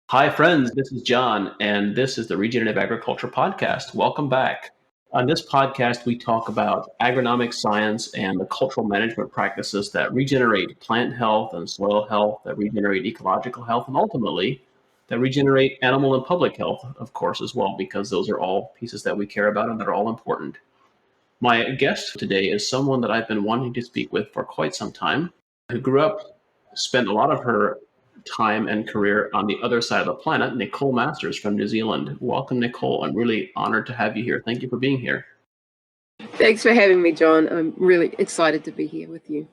Hi, friends. This is John, and this is the Regenerative Agriculture Podcast. Welcome back. On this podcast, we talk about agronomic science and the cultural management practices that regenerate plant health and soil health, that regenerate ecological health, and ultimately that regenerate animal and public health, of course, as well, because those are all pieces that we care about and that are all important. My guest today is someone that I've been wanting to speak with for quite some time, who grew up, spent a lot of her time and career on the other side of the planet, Nicole Masters from New Zealand. Welcome, Nicole. I'm really honored to have you here. Thank you for being here. Thanks for having me, John. I'm really excited to be here with you.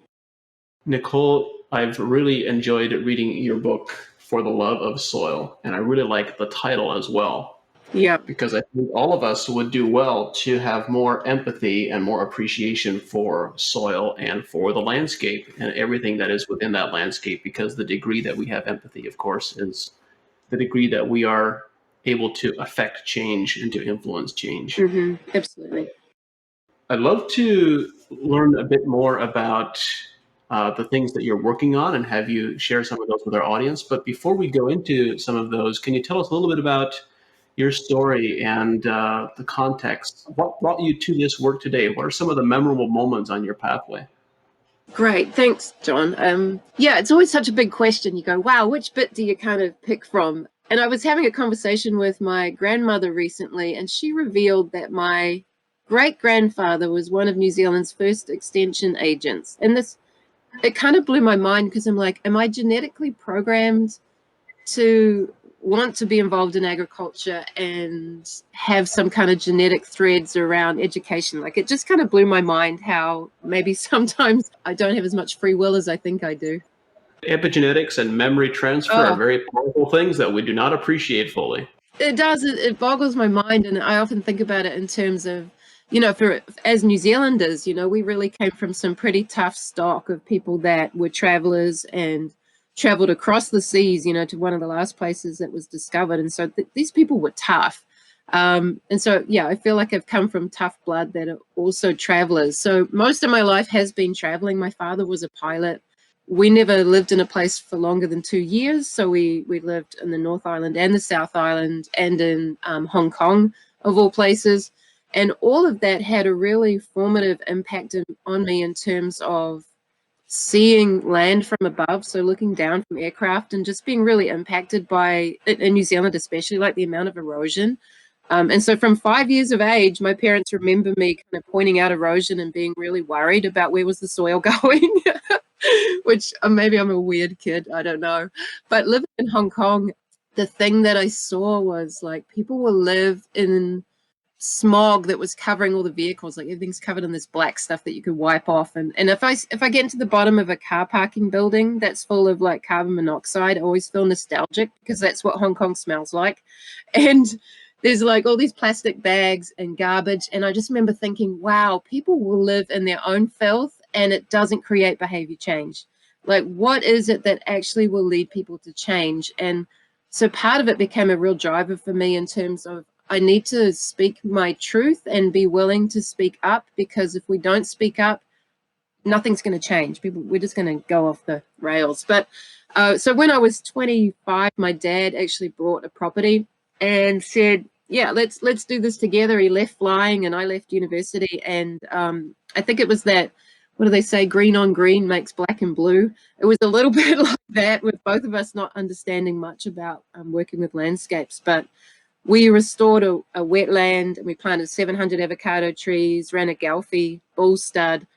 Nicole, I've really enjoyed reading your book, For the Love of Soil, and I really like the title as well. Yeah. Because I think all of us would do well to have more empathy and more appreciation for soil and for the landscape and everything that is within that landscape, because the degree that we have empathy, of course, is the degree that we are able to affect change and to influence change. Absolutely. I'd love to learn a bit more about the things that you're working on and have you share some of those with our audience. But before we go into some of those, can you tell us a little bit about your story and the context? What brought you to this work today? What are some of the memorable moments on your pathway? Great. Thanks, John. Yeah, it's always such a big question. You go, wow, which bit do you kind of pick from? And I was having a conversation with my grandmother recently, and she revealed that my great-grandfather was one of New Zealand's first extension agents. And it kind of blew my mind because I'm like, am I genetically programmed to want to be involved in agriculture and have some kind of genetic threads around education? Like, it just kind of blew my mind how maybe sometimes I don't have as much free will as I think I do. Epigenetics and memory transfer are very powerful things that we do not appreciate fully. It does. It boggles my mind. And I often think about it in terms of, as New Zealanders, we really came from some pretty tough stock of people that were travelers and traveled across the seas, to one of the last places that was discovered. And so these people were tough. And so, yeah, I feel like I've come from tough blood that are also travelers. So most of my life has been traveling. My father was a pilot. We never lived in a place for longer than 2 years. So we lived in the North Island and the South Island and in Hong Kong, of all places. And all of that had a really formative impact on me in terms of seeing land from above, so looking down from aircraft and just being really impacted by, in New Zealand especially, like the amount of erosion. And so from 5 years of age, my parents remember me kind of pointing out erosion and being really worried about where was the soil going, which maybe I'm a weird kid, I don't know. But living in Hong Kong, the thing that I saw was like people will live in smog that was covering all the vehicles, like everything's covered in this black stuff that you could wipe off. And if I get into the bottom of a car parking building that's full of like carbon monoxide, I always feel nostalgic because that's what Hong Kong smells like. And there's like all these plastic bags and garbage. And I just remember thinking, wow, people will live in their own filth and it doesn't create behavior change. Like, what is it that actually will lead people to change? And so part of it became a real driver for me in terms of I need to speak my truth and be willing to speak up, because if we don't speak up, nothing's going to change. We're just going to go off the rails. But so when I was 25, my dad actually bought a property and said, yeah, let's do this together. He left flying and I left university. And I think it was that, what do they say? Green on green makes black and blue. It was a little bit like that, with both of us not understanding much about working with landscapes. But we restored a wetland and we planted 700 avocado trees, ran a Gelfie bull stud,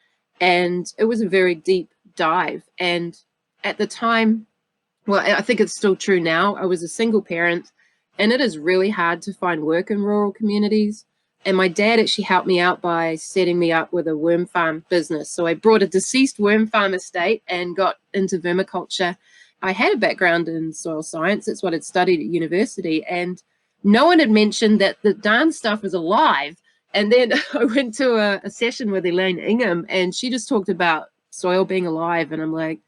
and it was a very deep dive. And at the time, well, I think it's still true now, I was a single parent, and it is really hard to find work in rural communities. And my dad actually helped me out by setting me up with a worm farm business. So I brought a deceased worm farm estate and got into vermiculture. I had a background in soil science. That's what I'd studied at university. And no one had mentioned that the darn stuff was alive. And then I went to a session with Elaine Ingham, and she just talked about soil being alive. And I'm like,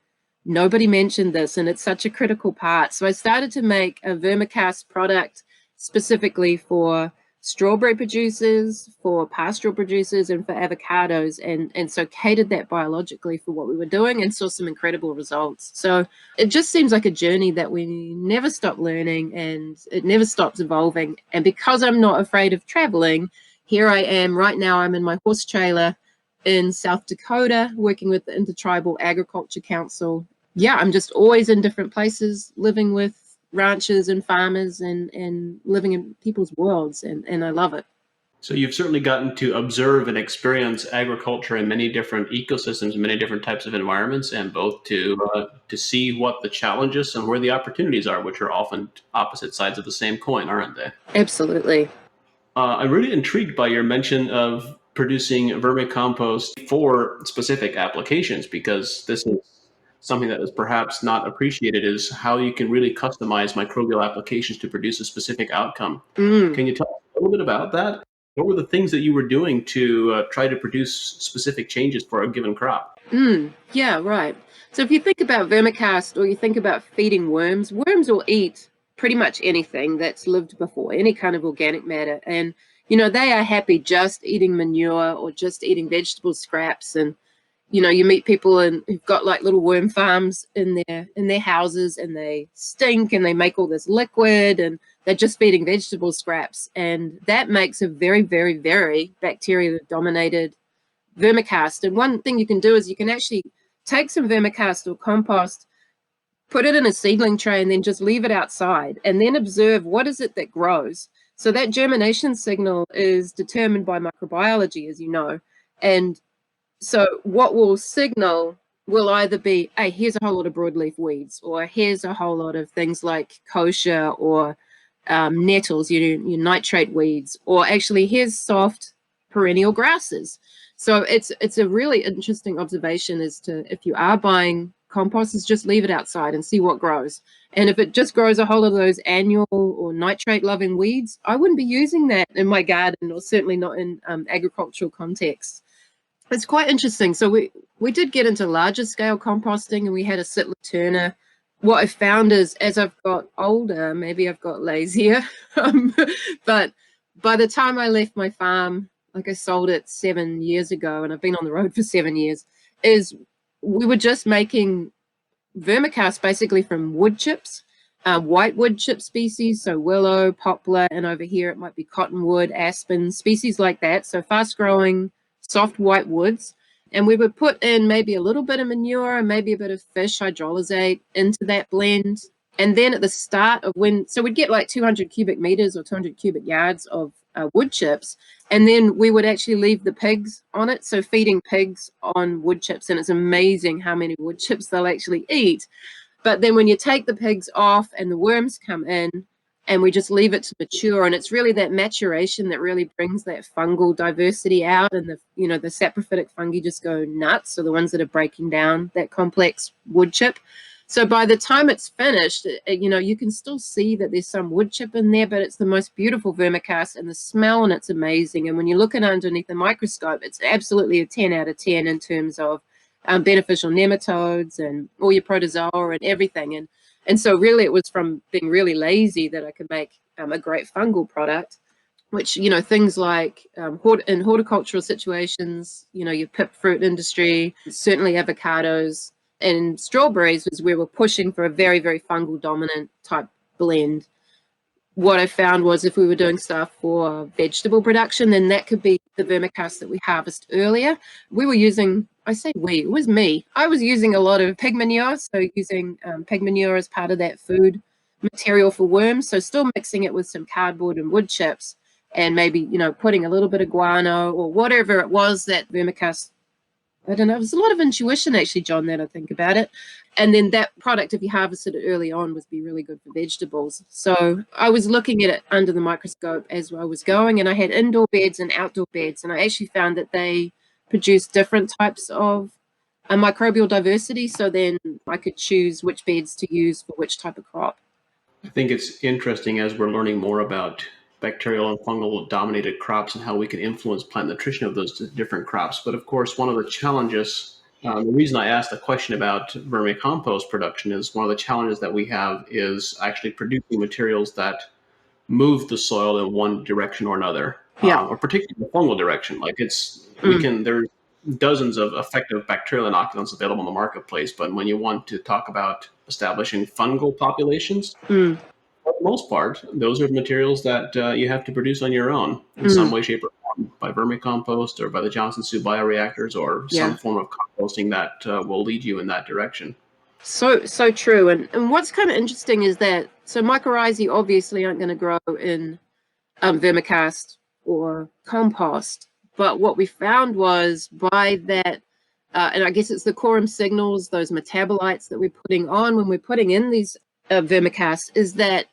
nobody mentioned this, and it's such a critical part. So I started to make a vermicast product specifically for strawberry producers, for pastoral producers, and for avocados, and so catered that biologically for what we were doing and saw some incredible results. So it just seems like a journey that we never stop learning and it never stops evolving. And because I'm not afraid of traveling, here I am right now. I'm in my horse trailer in South Dakota working with the Intertribal Agriculture Council. Yeah, I'm just always in different places, living with ranchers and farmers and living in people's worlds, and I love it. So you've certainly gotten to observe and experience agriculture in many different ecosystems, many different types of environments, and both to see what the challenges and where the opportunities are, which are often opposite sides of the same coin, aren't they? Absolutely. I'm really intrigued by your mention of producing vermicompost for specific applications, because this is something that is perhaps not appreciated, is how you can really customize microbial applications to produce a specific outcome. Mm. Can you tell us a little bit about that? What were the things that you were doing to try to produce specific changes for a given crop? Yeah, right. So if you think about vermicast or you think about feeding worms, worms will eat pretty much anything that's lived before, any kind of organic matter. And, they are happy just eating manure or just eating vegetable scraps. And, you meet people who've got like little worm farms in their houses, and they stink and they make all this liquid and they're just feeding vegetable scraps. And that makes a very, very, very bacteria dominated vermicast. And one thing you can do is you can actually take some vermicast or compost, put it in a seedling tray, and then just leave it outside and then observe what is it that grows. So that germination signal is determined by microbiology, as you know. And so what will signal will either be, hey, here's a whole lot of broadleaf weeds, or here's a whole lot of things like kochia or nettles, your nitrate weeds, or actually here's soft perennial grasses. So it's a really interesting observation as to, if you are buying compost, is just leave it outside and see what grows. And if it just grows a whole lot of those annual or nitrate loving weeds, I wouldn't be using that in my garden, or certainly not in agricultural contexts. It's quite interesting. So we did get into larger scale composting, and we had a Sittler Turner. What I found is, as I've got older, maybe I've got lazier, but by the time I left my farm, like I sold it 7 years ago, and I've been on the road for 7 years, is we were just making vermicast basically from wood chips, white wood chip species, so willow, poplar, and over here it might be cottonwood, aspen, species like that. So fast growing, soft white woods. And we would put in maybe a little bit of manure and maybe a bit of fish hydrolysate into that blend. And then at the start of so we'd get like 200 cubic meters or 200 cubic yards of wood chips. And then we would actually leave the pigs on it. So feeding pigs on wood chips. And it's amazing how many wood chips they'll actually eat. But then when you take the pigs off and the worms come in, and we just leave it to mature, and it's really that maturation that really brings that fungal diversity out, and the saprophytic fungi just go nuts. So the ones that are breaking down that complex wood chip. So by the time it's finished, you can still see that there's some wood chip in there, but it's the most beautiful vermicast, and the smell, and it's amazing. And when you look at it underneath the microscope, it's absolutely a 10 out of 10 in terms of beneficial nematodes and all your protozoa and everything. And so really it was from being really lazy that I could make a great fungal product, which, things like in horticultural situations, your pip fruit industry, certainly avocados and strawberries was where we're pushing for a very, very fungal dominant type blend. What I found was, if we were doing stuff for vegetable production, then that could be the vermicast that we harvest earlier. We were using, I say we, it was me. I was using a lot of pig manure, so using pig manure as part of that food material for worms. So still mixing it with some cardboard and wood chips, and maybe, putting a little bit of guano or whatever it was that vermicast. I don't know. It was a lot of intuition, actually, John, that I think about it. And then that product, if you harvested it early on, would be really good for vegetables. So I was looking at it under the microscope as I was going, and I had indoor beds and outdoor beds, and I actually found that they produced different types of microbial diversity. So then I could choose which beds to use for which type of crop. I think it's interesting as we're learning more about bacterial and fungal dominated crops and how we can influence plant nutrition of those different crops. But of course, one of the challenges, the reason I asked the question about vermicompost production is one of the challenges that we have is actually producing materials that move the soil in one direction or another, Yeah. or particularly the fungal direction. Like there's dozens of effective bacterial inoculants available in the marketplace, but when you want to talk about establishing fungal populations, for the most part, those are materials that you have to produce on your own in some way, shape, or form, by vermicompost or by the Johnson Sioux bioreactors or some form of composting that will lead you in that direction. So true. And what's kind of interesting is that, so mycorrhizae obviously aren't going to grow in vermicast or compost. But what we found was by that, and I guess it's the quorum signals, those metabolites that we're putting on when we're putting in these vermicast, is that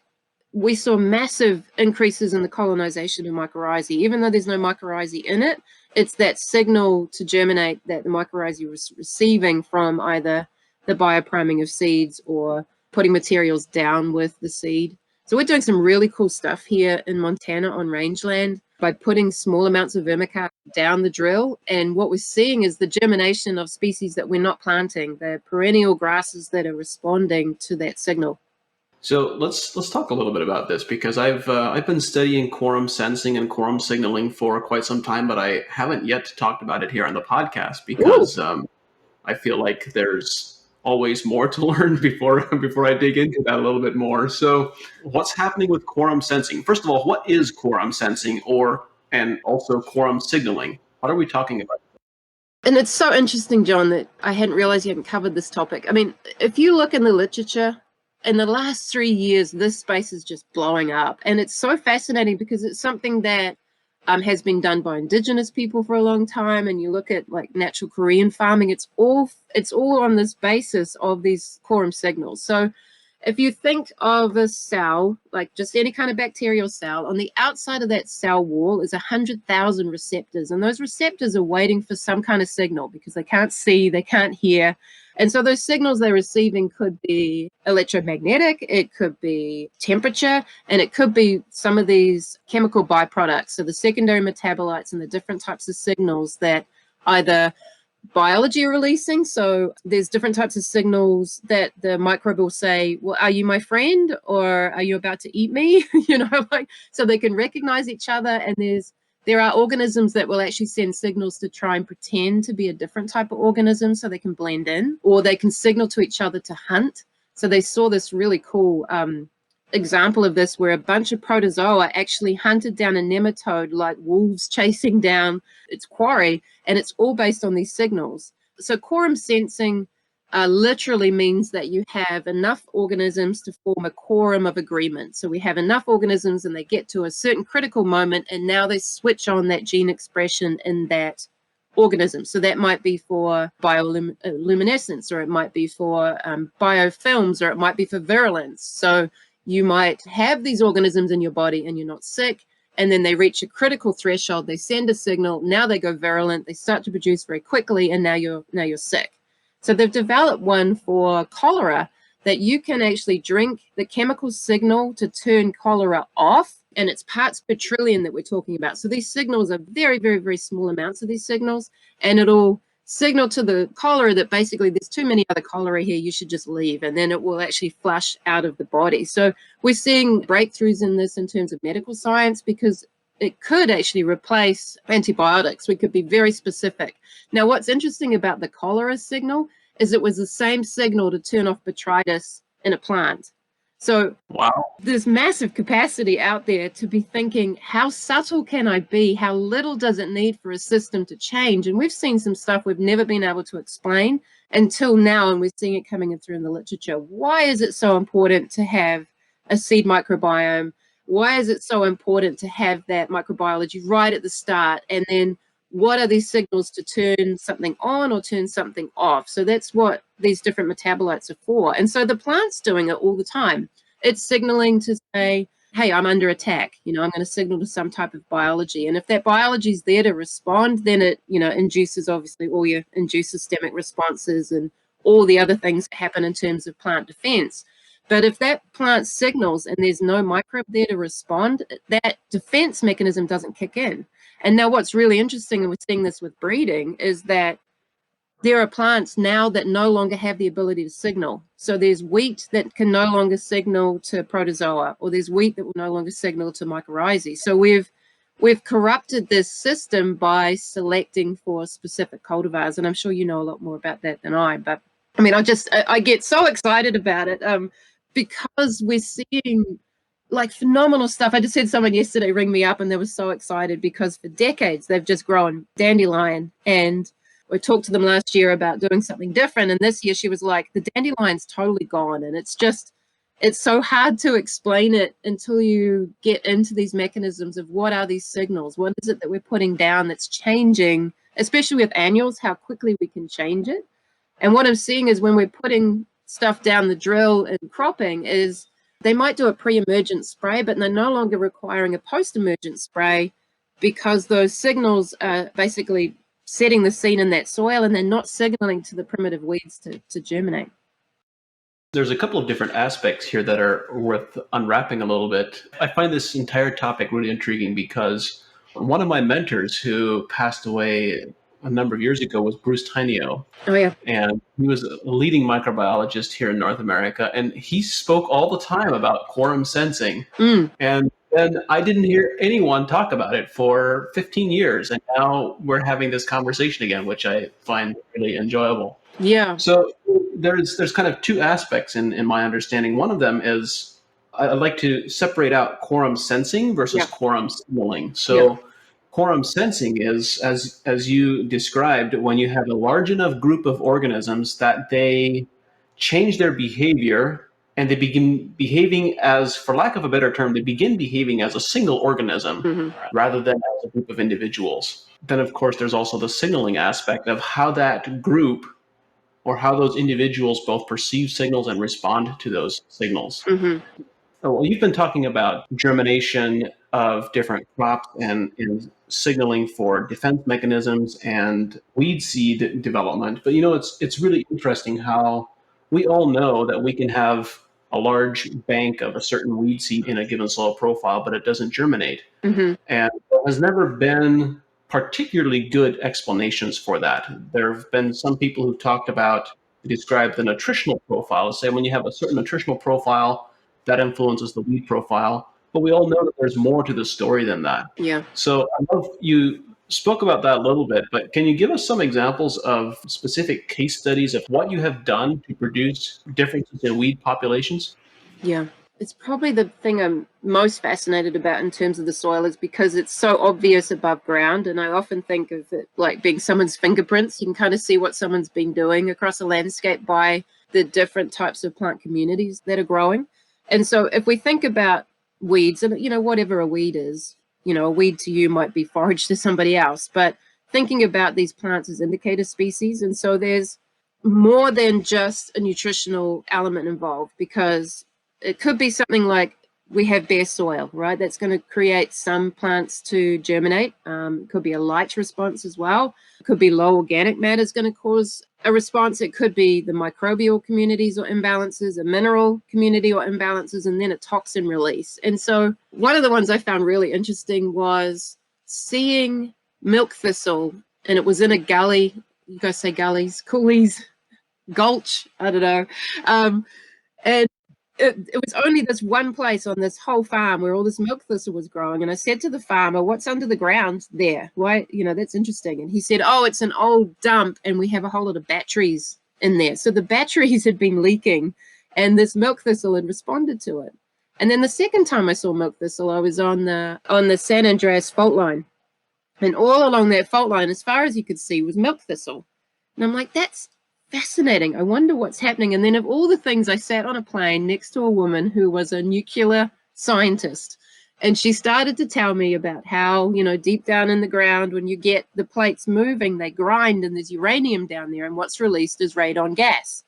we saw massive increases in the colonization of mycorrhizae. Even though there's no mycorrhizae in it, it's that signal to germinate that the mycorrhizae was receiving from either the biopriming of seeds or putting materials down with the seed. So we're doing some really cool stuff here in Montana on rangeland by putting small amounts of vermicast down the drill. And what we're seeing is the germination of species that we're not planting, the perennial grasses that are responding to that signal. So let's talk a little bit about this, because I've been studying quorum sensing and quorum signaling for quite some time, but I haven't yet talked about it here on the podcast because I feel like there's always more to learn before I dig into that a little bit more. So what's happening with quorum sensing? First of all, what is quorum sensing, and also quorum signaling? What are we talking about? And it's so interesting, John, that I hadn't realized you hadn't covered this topic. I mean, if you look in the literature, in the last 3 years, this space is just blowing up. And it's so fascinating because it's something that has been done by indigenous people for a long time. And you look at like natural Korean farming, it's all on this basis of these quorum signals. So if you think of a cell, like just any kind of bacterial cell, on the outside of that cell wall is 100,000 receptors. And those receptors are waiting for some kind of signal because they can't see, they can't hear. And so those signals they're receiving could be electromagnetic, it could be temperature, and it could be some of these chemical byproducts. So the secondary metabolites and the different types of signals that either biology are releasing. So there's different types of signals that the microbe will say, well, are you my friend or are you about to eat me? So they can recognize each other. And there are organisms that will actually send signals to try and pretend to be a different type of organism so they can blend in, or they can signal to each other to hunt. So they saw this really cool example of this where a bunch of protozoa actually hunted down a nematode like wolves chasing down its quarry, and it's all based on these signals. So quorum sensing literally means that you have enough organisms to form a quorum of agreement. So we have enough organisms and they get to a certain critical moment and now they switch on that gene expression in that organism. So that might be for bioluminescence, or it might be for biofilms, or it might be for virulence. So you might have these organisms in your body and you're not sick, and then they reach a critical threshold, they send a signal, now they go virulent, they start to produce very quickly, and now you're sick. So they've developed one for cholera that you can actually drink the chemical signal to turn cholera off, and it's parts per trillion that we're talking about. So these signals are very, very, very small amounts of these signals, and it'll signal to the cholera that basically there's too many other cholera here, you should just leave, and then it will actually flush out of the body. So we're seeing breakthroughs in this in terms of medical science because it could actually replace antibiotics. We could be very specific. Now, what's interesting about the cholera signal is it was the same signal to turn off botrytis in a plant. So there's massive capacity out there to be thinking, how subtle can I be? How little does it need for a system to change? And we've seen some stuff we've never been able to explain until now, and we're seeing it coming in through in the literature. Why is it so important to have a seed microbiome? Why is it so important to have that microbiology right at the start? And then what are these signals to turn something on or turn something off? So that's what these different metabolites are for. And so the plant's doing it all the time. It's signaling to say, hey, I'm under attack. I'm going to signal to some type of biology. And if that biology is there to respond, then it, induces obviously all your induced systemic responses and all the other things that happen in terms of plant defense. But if that plant signals and there's no microbe there to respond, that defense mechanism doesn't kick in. And now what's really interesting, and we're seeing this with breeding, is that there are plants now that no longer have the ability to signal. So there's wheat that can no longer signal to protozoa, or there's wheat that will no longer signal to mycorrhizae. So we've corrupted this system by selecting for specific cultivars, and I'm sure you know a lot more about that than I. But I mean, I get so excited about it because we're seeing like phenomenal stuff. I just had someone yesterday ring me up, and they were so excited because for decades they've just grown dandelion, and I talked to them last year about doing something different. And this year she was like, the dandelion's totally gone. And it's so hard to explain it until you get into these mechanisms of what are these signals? What is it that we're putting down that's changing, especially with annuals, how quickly we can change it. And what I'm seeing is when we're putting stuff down the drill and cropping is they might do a pre-emergent spray, but they're no longer requiring a post-emergent spray because those signals are basically setting the scene in that soil, and they're not signaling to the primitive weeds to germinate. There's a couple of different aspects here that are worth unwrapping a little bit. I find this entire topic really intriguing because one of my mentors who passed away a number of years ago was Bruce Tainio. Oh, yeah. And he was a leading microbiologist here in North America. And he spoke all the time about quorum sensing. And then I didn't hear anyone talk about it for 15 years. And now we're having this conversation again, which I find really enjoyable. Yeah. So there's kind of two aspects in my understanding. One of them is I like to separate out quorum sensing versus quorum signaling. So quorum sensing is, as you described, when you have a large enough group of organisms that they change their behavior and they begin behaving as, for lack of a better term, they begin behaving as a single organism rather than as a group of individuals. Then, of course, there's also the signaling aspect of how that group or how those individuals both perceive signals and respond to those signals. So you've been talking about germination of different crops and signaling for defense mechanisms and weed seed development. But it's really interesting how we all know that we can have a large bank of a certain weed seed in a given soil profile, but it doesn't germinate. And there has never been particularly good explanations for that. There have been some people who've talked about, describe the nutritional profile, say when you have a certain nutritional profile, that influences the weed profile. But we all know that there's more to the story than that. Yeah. So I love you spoke about that a little bit, but can you give us some examples of specific case studies of what you have done to produce differences in weed populations? Yeah. It's probably the thing I'm most fascinated about in terms of the soil is because it's so obvious above ground. And I often think of it like being someone's fingerprints. You can kind of see what someone's been doing across a landscape by the different types of plant communities that are growing. And so if we think about weeds, and whatever a weed is, a weed to you might be forage to somebody else, but thinking about these plants as indicator species. And so there's more than just a nutritional element involved, because it could be something like we have bare soil, right? That's going to create some plants to germinate. It could be a light response as well. It could be low organic matter is going to cause a response. It could be the microbial communities or imbalances, a mineral community or imbalances, and then a toxin release. And so one of the ones I found really interesting was seeing milk thistle, and it was in a gully. You guys say gullies, coulees, gulch, I don't know. And it was only this one place on this whole farm where all this milk thistle was growing. And I said to the farmer, what's under the ground there? Why, that's interesting. And he said, oh, it's an old dump and we have a whole lot of batteries in there. So the batteries had been leaking and this milk thistle had responded to it. And then the second time I saw milk thistle, I was on the San Andreas fault line. And all along that fault line, as far as you could see, was milk thistle. And I'm like, that's fascinating. I wonder what's happening. And then of all the things, I sat on a plane next to a woman who was a nuclear scientist. And she started to tell me about how, deep down in the ground, when you get the plates moving, they grind and there's uranium down there. And what's released is radon gas.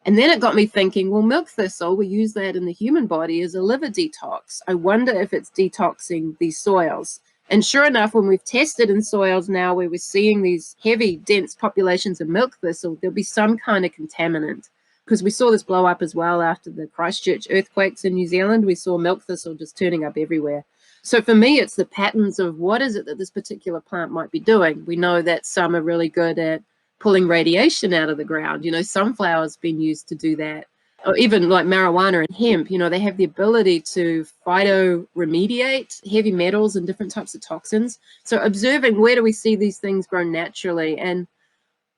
And then it got me thinking, well, milk thistle, we use that in the human body as a liver detox. I wonder if it's detoxing these soils. And sure enough, when we've tested in soils now where we're seeing these heavy, dense populations of milk thistle, there'll be some kind of contaminant. Because we saw this blow up as well after the Christchurch earthquakes in New Zealand. We saw milk thistle just turning up everywhere. So for me, it's the patterns of what is it that this particular plant might be doing. We know that some are really good at pulling radiation out of the ground. Sunflowers been used to do that. Or even like marijuana and hemp, they have the ability to phytoremediate heavy metals and different types of toxins. So observing, where do we see these things grow naturally? And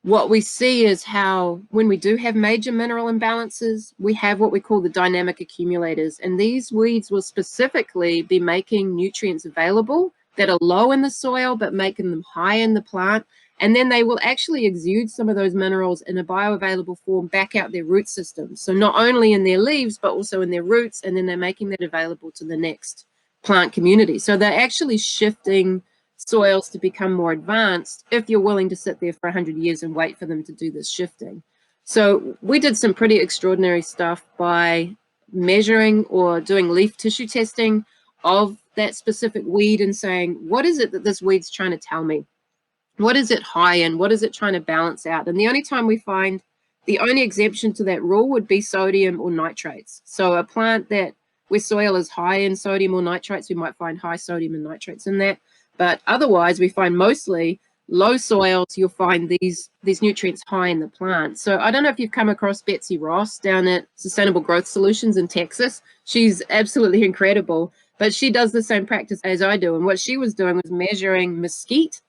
what we see is how when we do have major mineral imbalances, we have what we call the dynamic accumulators. And these weeds will specifically be making nutrients available that are low in the soil, but making them high in the plant. And then they will actually exude some of those minerals in a bioavailable form back out their root system. So not only in their leaves, but also in their roots, and then they're making that available to the next plant community. So they're actually shifting soils to become more advanced if you're willing to sit there for 100 years and wait for them to do this shifting. So we did some pretty extraordinary stuff by measuring or doing leaf tissue testing of that specific weed and saying, what is it that this weed's trying to tell me? What is it high in? What is it trying to balance out? And the only time we find the only exemption to that rule would be sodium or nitrates. So a plant where soil is high in sodium or nitrates, we might find high sodium and nitrates in that. But otherwise, we find mostly low soils, you'll find these nutrients high in the plant. So I don't know if you've come across Betsy Ross down at Sustainable Growth Solutions in Texas. She's absolutely incredible, but she does the same practice as I do. And what she was doing was measuring mesquite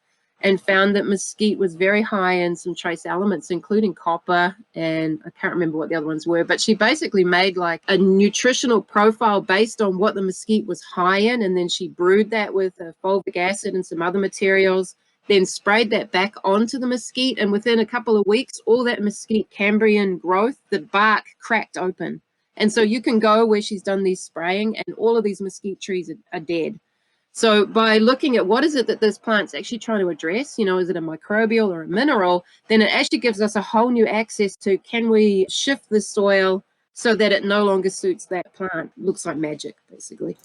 and found that mesquite was very high in some trace elements, including copper, and I can't remember what the other ones were, but she basically made like a nutritional profile based on what the mesquite was high in, and then she brewed that with fulvic acid and some other materials, then sprayed that back onto the mesquite, and within a couple of weeks, all that mesquite Cambrian growth, the bark cracked open. And so you can go where she's done these spraying, and all of these mesquite trees are dead. So by looking at what is it that this plant's actually trying to address, is it a microbial or a mineral, then it actually gives us a whole new access to, can we shift the soil so that it no longer suits that plant? Looks like magic, basically.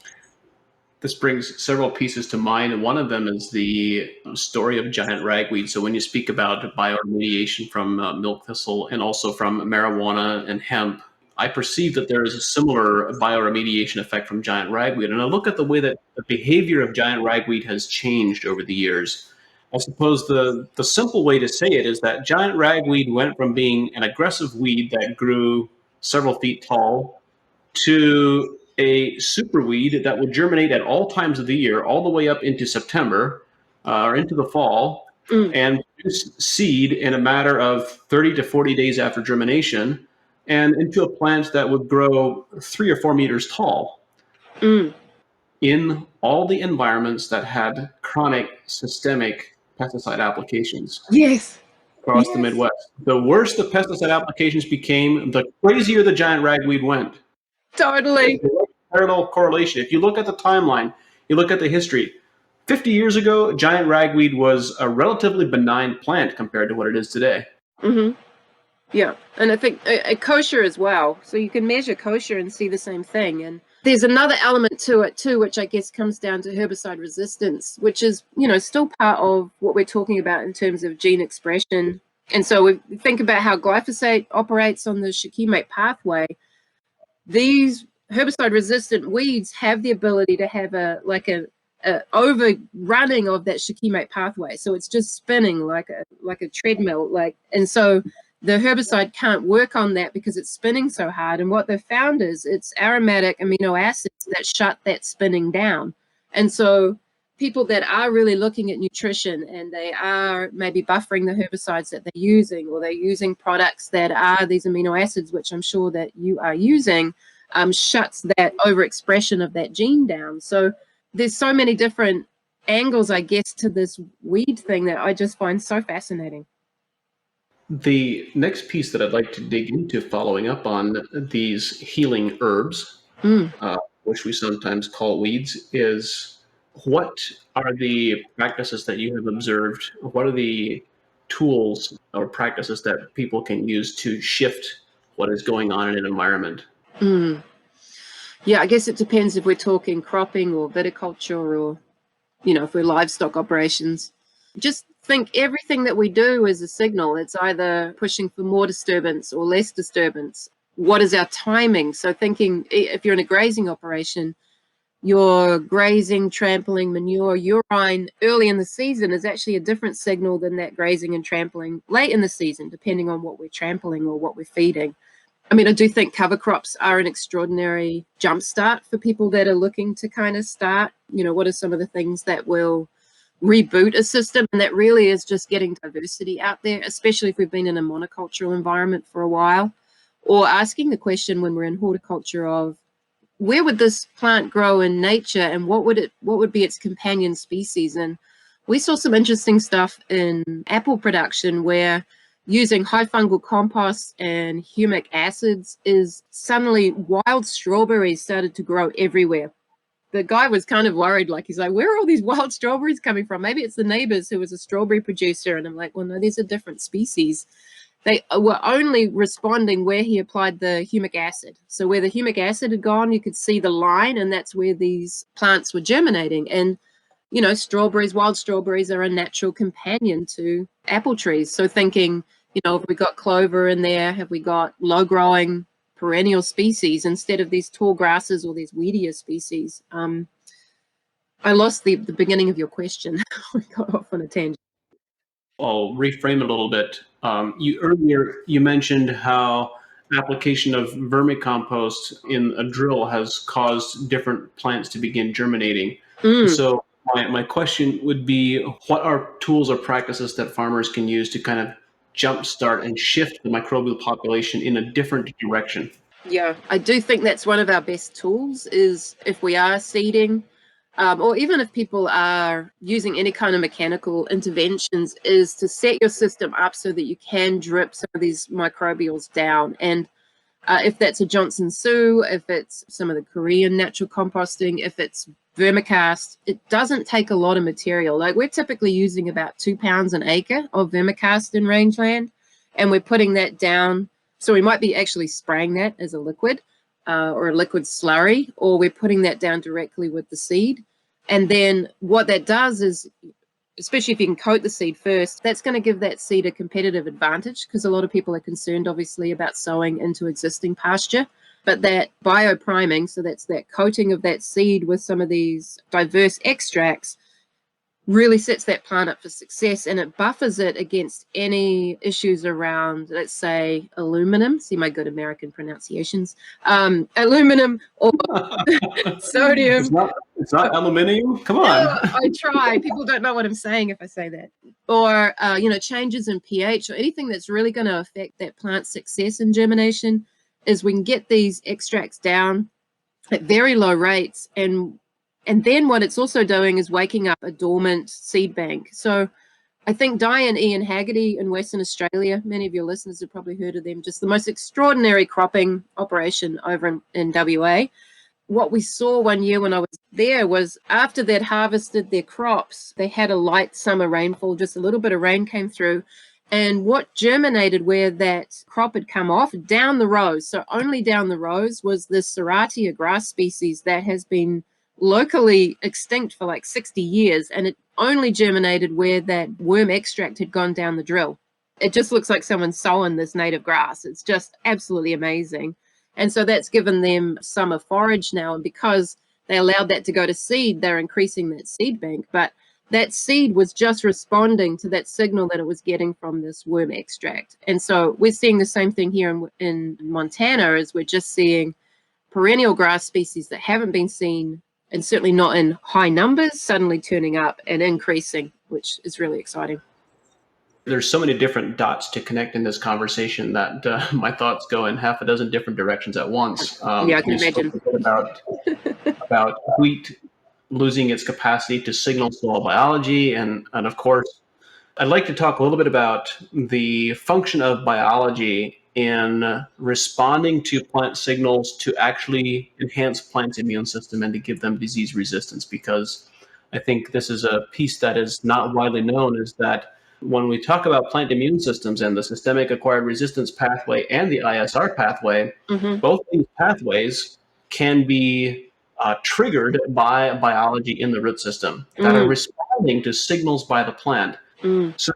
This brings several pieces to mind, and one of them is the story of giant ragweed. So when you speak about bioremediation from milk thistle and also from marijuana and hemp, I perceive that there is a similar bioremediation effect from giant ragweed. And I look at the way that the behavior of giant ragweed has changed over the years. I suppose the simple way to say it is that giant ragweed went from being an aggressive weed that grew several feet tall to a superweed that would germinate at all times of the year, all the way up into September or into the fall, and produce seed in a matter of 30 to 40 days after germination, and into a plant that would grow 3 or 4 meters tall in all the environments that had chronic systemic pesticide applications. Yes. Across the Midwest. The worse the pesticide applications became, the crazier the giant ragweed went. Totally. Parallel correlation. If you look at the timeline, you look at the history, 50 years ago, giant ragweed was a relatively benign plant compared to what it is today. Mm-hmm. Yeah, and I think kosher as well. So you can measure kosher and see the same thing. And there's another element to it too, which I guess comes down to herbicide resistance, which is, still part of what we're talking about in terms of gene expression. And so we think about how glyphosate operates on the shikimate pathway. These herbicide-resistant weeds have the ability to have a overrunning of that shikimate pathway. So it's just spinning like a treadmill, and so the herbicide can't work on that because it's spinning so hard. And what they've found is it's aromatic amino acids that shut that spinning down. And so people that are really looking at nutrition and they are maybe buffering the herbicides that they're using, or they're using products that are these amino acids, which I'm sure that you are using, shuts that overexpression of that gene down. So there's so many different angles, I guess, to this weed thing that I just find so fascinating. The next piece that I'd like to dig into, following up on these healing herbs, which we sometimes call weeds, is what are the practices that you have observed? What are the tools or practices that people can use to shift what is going on in an environment? Yeah, I guess it depends if we're talking cropping or viticulture, or, if we're livestock operations. Just think everything that we do is a signal. It's either pushing for more disturbance or less disturbance. What is our timing? So thinking if you're in a grazing operation, your grazing, trampling, manure, urine early in the season is actually a different signal than that grazing and trampling late in the season, depending on what we're trampling or what we're feeding. I mean, I do think cover crops are an extraordinary jumpstart for people that are looking to kind of start. What are some of the things that will reboot a system? And that really is just getting diversity out there, especially if we've been in a monocultural environment for a while, or asking the question when we're in horticulture of, where would this plant grow in nature, and what would be its companion species? And we saw some interesting stuff in apple production where using high fungal compost and humic acids is suddenly wild strawberries started to grow everywhere. The guy was kind of worried, he's like, where are all these wild strawberries coming from? Maybe it's the neighbors who was a strawberry producer. And I'm like, well, no, these are different species. They were only responding where he applied the humic acid. So where the humic acid had gone, you could see the line, and that's where these plants were germinating. And, strawberries, wild strawberries are a natural companion to apple trees. So thinking, have we got clover in there? Have we got low-growing perennial species instead of these tall grasses or these weedier species? I lost the beginning of your question. We got off on a tangent. I'll reframe it a little bit. You mentioned how application of vermicompost in a drill has caused different plants to begin germinating. So my question would be, what are tools or practices that farmers can use to kind of jumpstart and shift the microbial population in a different direction? Yeah, I do think that's one of our best tools, is if we are seeding, or even if people are using any kind of mechanical interventions, is to set your system up so that you can drip some of these microbials down. And if that's a Johnson Sioux, if it's some of the Korean natural composting, if it's vermicast, it doesn't take a lot of material. We're typically using about 2 pounds an acre of vermicast in rangeland, and we're putting that down. So we might be actually spraying that as a liquid or a liquid slurry, or we're putting that down directly with the seed. And then what that does is, especially if you can coat the seed first, that's going to give that seed a competitive advantage, because a lot of people are concerned, obviously, about sowing into existing pasture. But that biopriming, so that's that coating of that seed with some of these diverse extracts, really sets that plant up for success, and it buffers it against any issues around, let's say, aluminum. See my good American pronunciations. Aluminum or sodium. It's not aluminium. Come on. No, I try. People don't know what I'm saying if I say that. Or, changes in pH or anything that's really going to affect that plant's success in germination, is we can get these extracts down at very low rates. And then what it's also doing is waking up a dormant seed bank. So I think Diane Ian Haggerty in Western Australia, many of your listeners have probably heard of them, just the most extraordinary cropping operation over in WA. What we saw one year when I was there was, after they'd harvested their crops, they had a light summer rainfall, just a little bit of rain came through. And what germinated where that crop had come off, down the rows, so only down the rows, was this Serratia grass species that has been locally extinct for 60 years, and it only germinated where that worm extract had gone down the drill. It just looks like someone's sowing this native grass. It's just absolutely amazing. And so that's given them summer forage now, and because they allowed that to go to seed, they're increasing that seed bank. But that seed was just responding to that signal that it was getting from this worm extract. And so we're seeing the same thing here in Montana, as we're just seeing perennial grass species that haven't been seen, and certainly not in high numbers, suddenly turning up and increasing, which is really exciting. There's so many different dots to connect in this conversation that my thoughts go in half a dozen different directions at once. Yeah, I can imagine. About wheat losing its capacity to signal soil biology. And of course, I'd like to talk a little bit about the function of biology in responding to plant signals to actually enhance plants' immune system and to give them disease resistance, because I think this is a piece that is not widely known, is that when we talk about plant immune systems and the systemic acquired resistance pathway and the ISR pathway, both these pathways can be triggered by biology in the root system that are responding to signals by the plant. So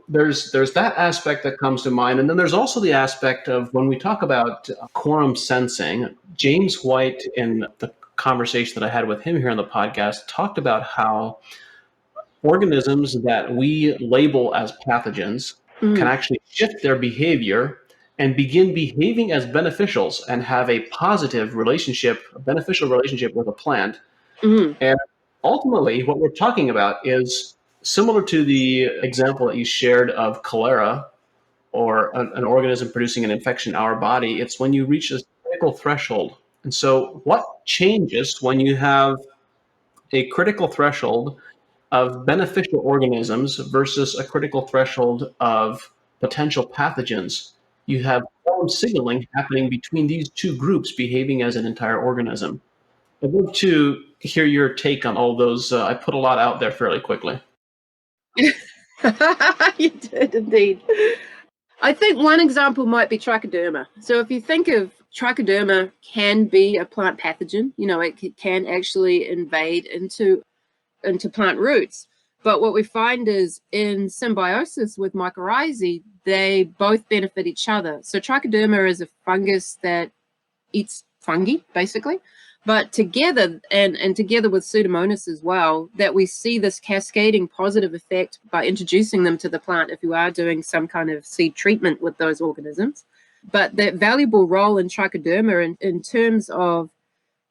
there's that aspect that comes to mind. And then there's also the aspect of, when we talk about quorum sensing, James White in the conversation that I had with him here on the podcast talked about how organisms that we label as pathogens can actually shift their behavior and begin behaving as beneficials and have a positive relationship, a beneficial relationship with a plant. And ultimately, what we're talking about is similar to the example that you shared of cholera or an organism producing an infection in our body. It's when you reach a critical threshold. And so, what changes when you have a critical threshold of beneficial organisms versus a critical threshold of potential pathogens? You have quorum signaling happening between these two groups behaving as an entire organism. I'd love to hear your take on all those. I put a lot out there fairly quickly. You did indeed. I think one example might be trichoderma. So if you think of trichoderma can be a plant pathogen, it can actually invade into plant roots. But what we find is in symbiosis with mycorrhizae, they both benefit each other. So trichoderma is a fungus that eats fungi, basically. But together, and together with Pseudomonas as well, that we see this cascading positive effect by introducing them to the plant if you are doing some kind of seed treatment with those organisms. But that valuable role in trichoderma in terms of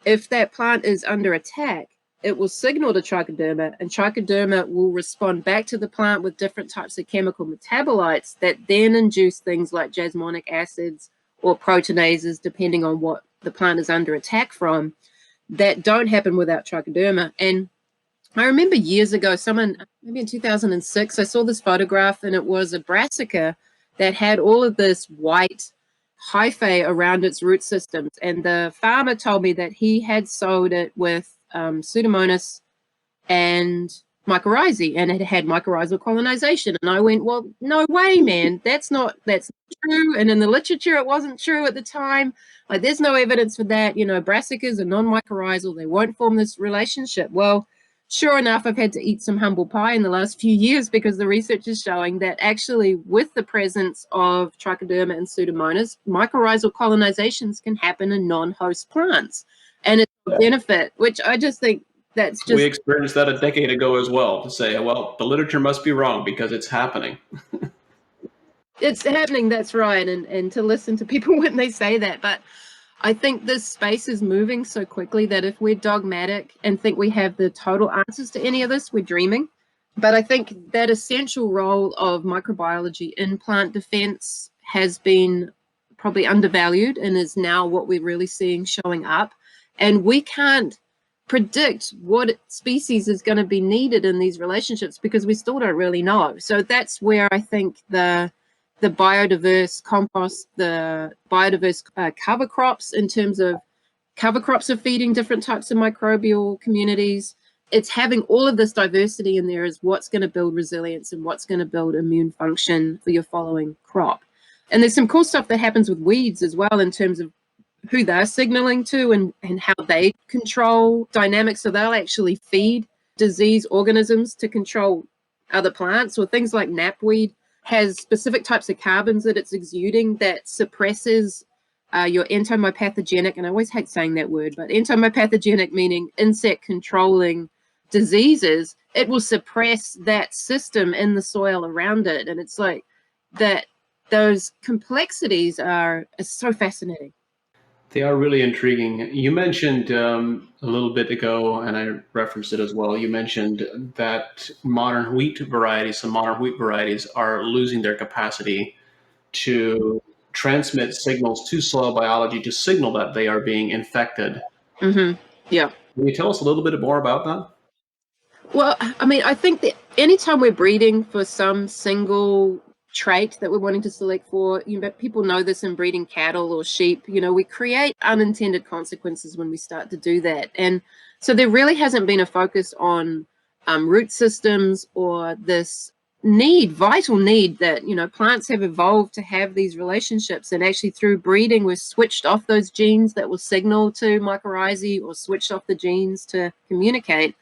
if that plant is under attack, it will signal to trichoderma, and trichoderma will respond back to the plant with different types of chemical metabolites that then induce things like jasmonic acids or proteinases, depending on what the plant is under attack from, that don't happen without trichoderma. And I remember years ago, maybe in 2006, I saw this photograph, and it was a brassica that had all of this white hyphae around its root systems. And the farmer told me that he had sowed it with Pseudomonas and mycorrhizae, and it had mycorrhizal colonization. And I went, well, no way, man, that's not true. And in the literature, it wasn't true at the time. Like, there's no evidence for that. Brassicas are non-mycorrhizal. They won't form this relationship. Well, sure enough, I've had to eat some humble pie in the last few years because the research is showing that actually with the presence of trichoderma and Pseudomonas, mycorrhizal colonizations can happen in non-host plants. And it's a benefit, which I just think that's just... We experienced that a decade ago as well, to say, well, the literature must be wrong because it's happening. It's happening, that's right, and to listen to people when they say that. But I think this space is moving so quickly that if we're dogmatic and think we have the total answers to any of this, we're dreaming. But I think that essential role of microbiology in plant defense has been probably undervalued and is now what we're really seeing showing up. And we can't predict what species is going to be needed in these relationships because we still don't really know. So that's where I think the biodiverse compost, the biodiverse cover crops, in terms of cover crops are feeding different types of microbial communities. It's having all of this diversity in there is what's going to build resilience and what's going to build immune function for your following crop. And there's some cool stuff that happens with weeds as well in terms of who they're signaling to and how they control dynamics. So they'll actually feed disease organisms to control other plants, or things like knapweed has specific types of carbons that it's exuding that suppresses your entomopathogenic, and I always hate saying that word, but entomopathogenic meaning insect controlling diseases. It will suppress that system in the soil around it. And it's like that those complexities are so fascinating. They are really intriguing. You mentioned a little bit ago, and I referenced it as well, you mentioned that some modern wheat varieties are losing their capacity to transmit signals to soil biology to signal that they are being infected. Mm-hmm. Yeah. Can you tell us a little bit more about that? Well, I mean, I think that anytime we're breeding for some single trait that we're wanting to select for, people know this in breeding cattle or sheep, we create unintended consequences when we start to do that. And so there really hasn't been a focus on root systems or this vital need that, plants have evolved to have these relationships. And actually through breeding, we've switched off those genes that will signal to mycorrhizae or switched off the genes to communicate.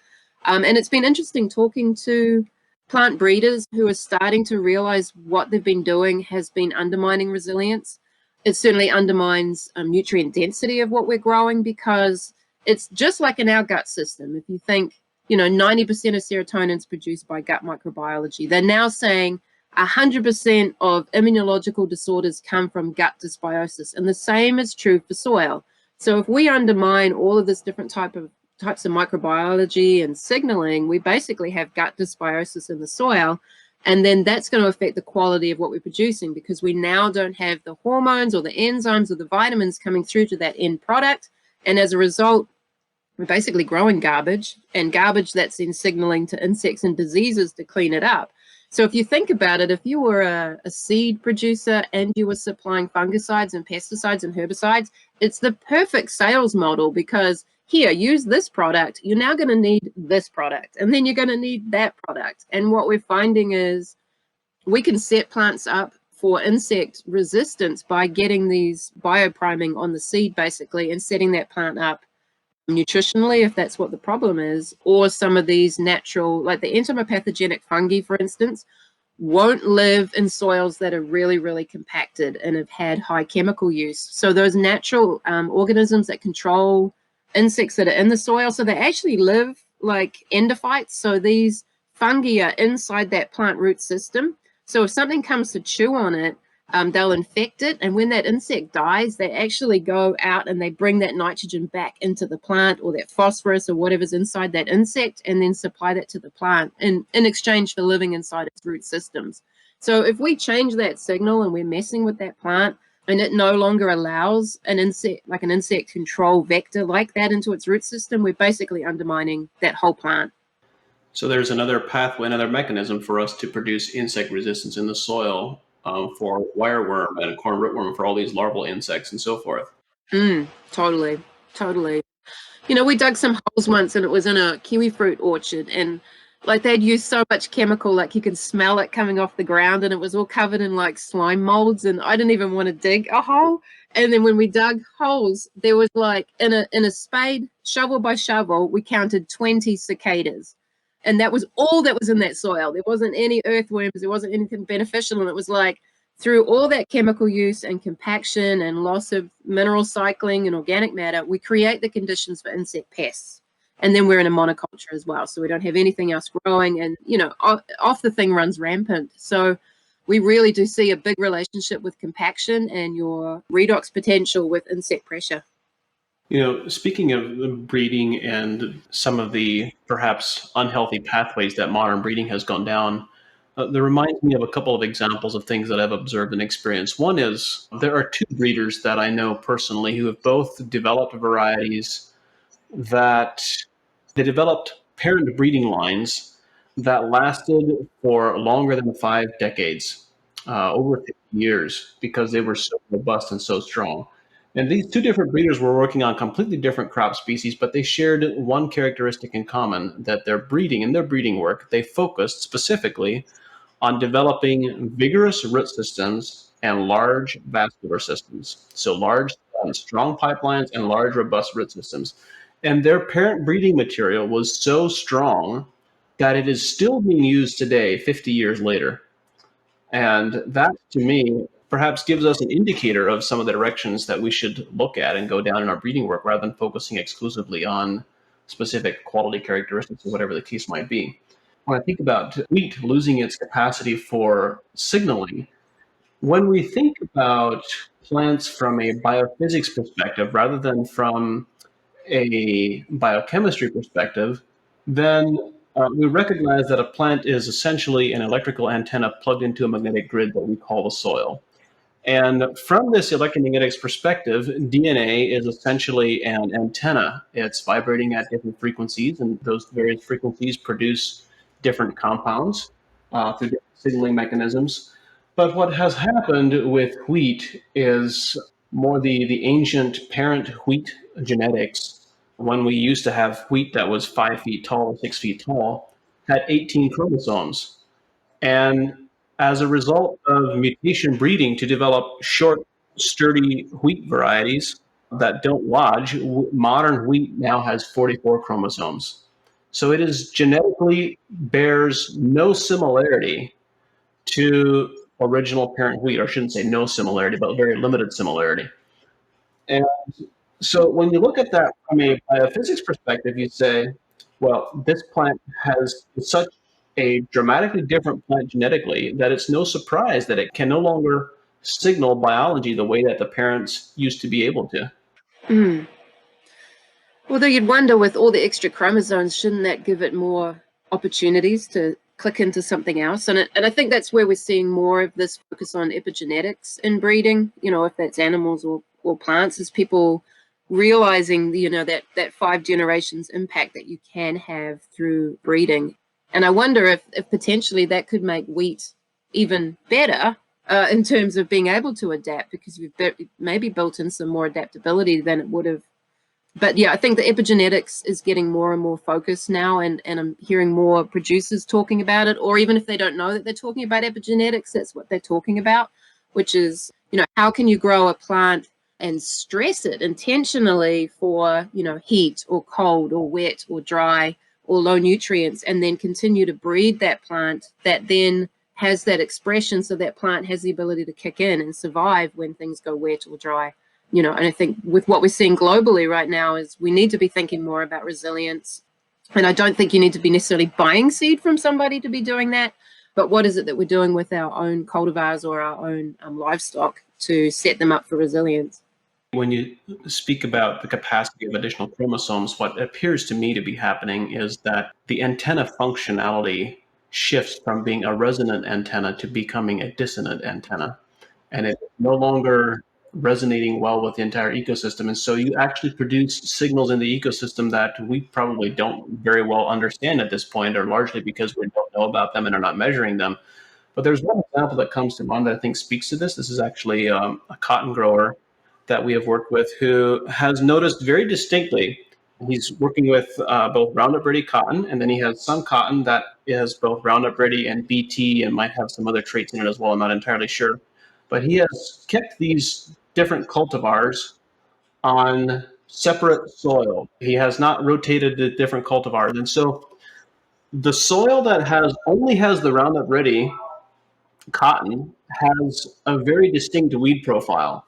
And it's been interesting talking to plant breeders who are starting to realize what they've been doing has been undermining resilience. It certainly undermines nutrient density of what we're growing, because it's just like in our gut system. If you think, 90% of serotonin is produced by gut microbiology. They're now saying 100% of immunological disorders come from gut dysbiosis, and the same is true for soil. So if we undermine all of this different types of microbiology and signaling, we basically have gut dysbiosis in the soil, and then that's going to affect the quality of what we're producing, because we now don't have the hormones or the enzymes or the vitamins coming through to that end product, and as a result, we're basically growing garbage, and garbage that's then signaling to insects and diseases to clean it up. So if you think about it, if you were a seed producer and you were supplying fungicides and pesticides and herbicides, it's the perfect sales model, because here, use this product, you're now going to need this product, and then you're going to need that product. And what we're finding is we can set plants up for insect resistance by getting these biopriming on the seed, basically, and setting that plant up nutritionally, if that's what the problem is, or some of these natural, like the entomopathogenic fungi, for instance, won't live in soils that are really, really compacted and have had high chemical use. So those natural organisms that control insects that are in the soil, so they actually live like endophytes. So these fungi are inside that plant root system. So if something comes to chew on it, they'll infect it, and when that insect dies, they actually go out and they bring that nitrogen back into the plant, or that phosphorus or whatever's inside that insect, and then supply that to the plant in exchange for living inside its root systems. So if we change that signal and we're messing with that plant, and it no longer allows an insect, like an insect control vector like that, into its root system, we're basically undermining that whole plant. So there's another pathway, another mechanism for us to produce insect resistance in the soil, for wireworm and corn rootworm, for all these larval insects and so forth. Totally. We dug some holes once, and it was in a kiwi fruit orchard, and like they'd used so much chemical, like you could smell it coming off the ground, and it was all covered in like slime molds, and I didn't even want to dig a hole. And then when we dug holes, there was like in a spade, shovel by shovel, we counted 20 cicadas. And that was all that was in that soil. There wasn't any earthworms, there wasn't anything beneficial, and it was like through all that chemical use and compaction and loss of mineral cycling and organic matter, we create the conditions for insect pests. And then we're in a monoculture as well, so we don't have anything else growing, and off the thing runs rampant. So we really do see a big relationship with compaction and your redox potential with insect pressure. Speaking of breeding and some of the perhaps unhealthy pathways that modern breeding has gone down, that reminds me of a couple of examples of things that I've observed and experienced. One is there are two breeders that I know personally who have both developed varieties that they developed parent breeding lines that lasted for longer than 5 decades, over 50 years, because they were so robust and so strong. And these two different breeders were working on completely different crop species, but they shared one characteristic in common, that their breeding and their breeding work, they focused specifically on developing vigorous root systems and large vascular systems. So large, strong pipelines and large, robust root systems. And their parent breeding material was so strong that it is still being used today, 50 years later. And that, to me, perhaps gives us an indicator of some of the directions that we should look at and go down in our breeding work, rather than focusing exclusively on specific quality characteristics or whatever the case might be. When I think about wheat losing its capacity for signaling, when we think about plants from a biophysics perspective rather than from a biochemistry perspective, then we recognize that a plant is essentially an electrical antenna plugged into a magnetic grid that we call the soil. And from this electromagnetics perspective, DNA is essentially an antenna. It's vibrating at different frequencies, and those various frequencies produce different compounds through different signaling mechanisms. But what has happened with wheat is more the ancient parent wheat genetics. When we used to have wheat that was 5 feet tall, 6 feet tall, had 18 chromosomes. And as a result of mutation breeding to develop short, sturdy wheat varieties that don't lodge, modern wheat now has 44 chromosomes. So it is genetically bears no similarity to original parent wheat, or I shouldn't say no similarity, but very limited similarity. And So when you look at that from a biophysics perspective, you say, well, this plant has such a dramatically different plant genetically that it's no surprise that it can no longer signal biology the way that the parents used to be able to. Mm. Although you'd wonder, with all the extra chromosomes, shouldn't that give it more opportunities to click into something else? And I think that's where we're seeing more of this focus on epigenetics in breeding, if that's animals or plants, is people realizing, that 5 generations impact that you can have through breeding. And I wonder if potentially that could make wheat even better in terms of being able to adapt, because you've maybe built in some more adaptability than it would have. But yeah, I think the epigenetics is getting more and more focused now, and I'm hearing more producers talking about it, or even if they don't know that they're talking about epigenetics, that's what they're talking about, which is, how can you grow a plant and stress it intentionally for, heat or cold or wet or dry or low nutrients, and then continue to breed that plant that then has that expression, so that plant has the ability to kick in and survive when things go wet or dry. And I think with what we're seeing globally right now is we need to be thinking more about resilience. And I don't think you need to be necessarily buying seed from somebody to be doing that. But what is it that we're doing with our own cultivars or our own livestock to set them up for resilience? When you speak about the capacity of additional chromosomes, what appears to me to be happening is that the antenna functionality shifts from being a resonant antenna to becoming a dissonant antenna. And it's no longer resonating well with the entire ecosystem. And so you actually produce signals in the ecosystem that we probably don't very well understand at this point, or largely because we don't know about them and are not measuring them. But there's one example that comes to mind that I think speaks to this. This is actually a cotton grower that we have worked with who has noticed very distinctly. He's working with both Roundup Ready cotton, and then he has some cotton that is both Roundup Ready and BT and might have some other traits in it as well. I'm not entirely sure. But he has kept these different cultivars on separate soil. He has not rotated the different cultivars. And so the soil that only has the Roundup Ready cotton has a very distinct weed profile.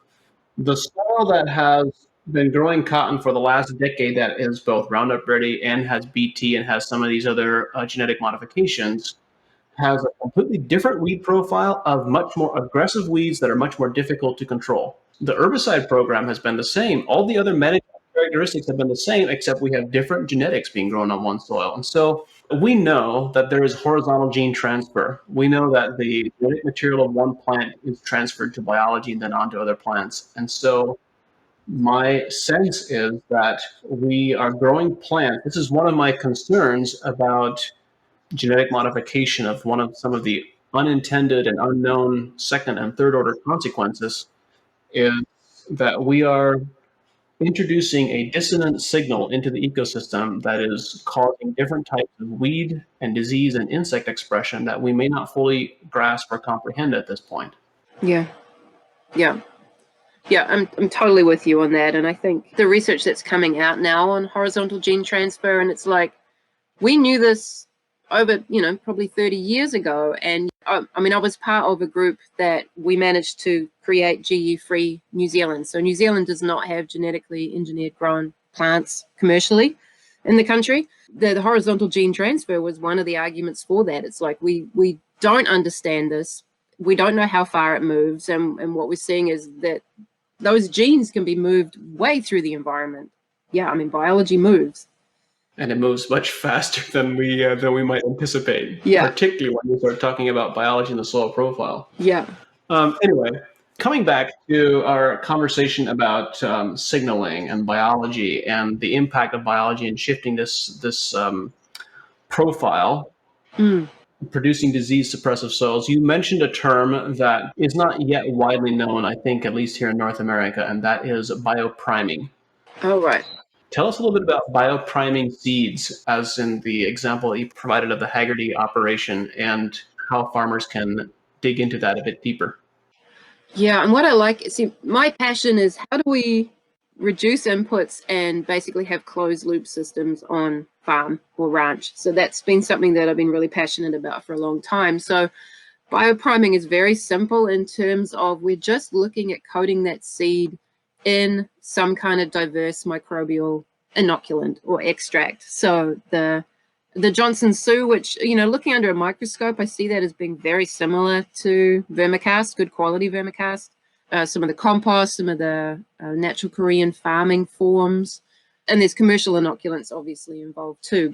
The soil that has been growing cotton for the last decade, that is both Roundup Ready and has BT and has some of these other genetic modifications, has a completely different weed profile of much more aggressive weeds that are much more difficult to control. The herbicide program has been the same. All the other management characteristics have been the same, except we have different genetics being grown on one soil. And so we know that there is horizontal gene transfer. We know that the genetic material of one plant is transferred to biology and then onto other plants. And so my sense is that we are growing plants. This is one of my concerns about genetic modification, of some of the unintended and unknown second and third order consequences, is that we are introducing a dissonant signal into the ecosystem that is causing different types of weed and disease and insect expression that we may not fully grasp or comprehend at this point. Yeah. Yeah. Yeah, I'm totally with you on that. And I think the research that's coming out now on horizontal gene transfer, and it's like, we knew this over, probably 30 years ago. And I was part of a group that we managed to create GE-free New Zealand. So New Zealand does not have genetically engineered grown plants commercially in the country. The horizontal gene transfer was one of the arguments for that. It's like, we don't understand this. We don't know how far it moves. And what we're seeing is that those genes can be moved way through the environment. Yeah, biology moves. And it moves much faster than we might anticipate, Yeah. particularly when we start talking about biology and the soil profile. Yeah. Anyway, coming back to our conversation about signaling and biology and the impact of biology in shifting this profile, producing disease suppressive soils, you mentioned a term that is not yet widely known, I think, at least here in North America, and that is biopriming. Oh, right. Tell us a little bit about biopriming seeds, as in the example that you provided of the Haggerty operation, and how farmers can dig into that a bit deeper. Yeah, and what I like, my passion is, how do we reduce inputs and basically have closed loop systems on farm or ranch? So that's been something that I've been really passionate about for a long time. So biopriming is very simple in terms of, we're just looking at coating that seed in some kind of diverse microbial inoculant or extract. So the Johnson Sioux, which, looking under a microscope, I see that as being very similar to vermicast, good quality vermicast. Some of the compost, some of the natural Korean farming forms, and there's commercial inoculants obviously involved too.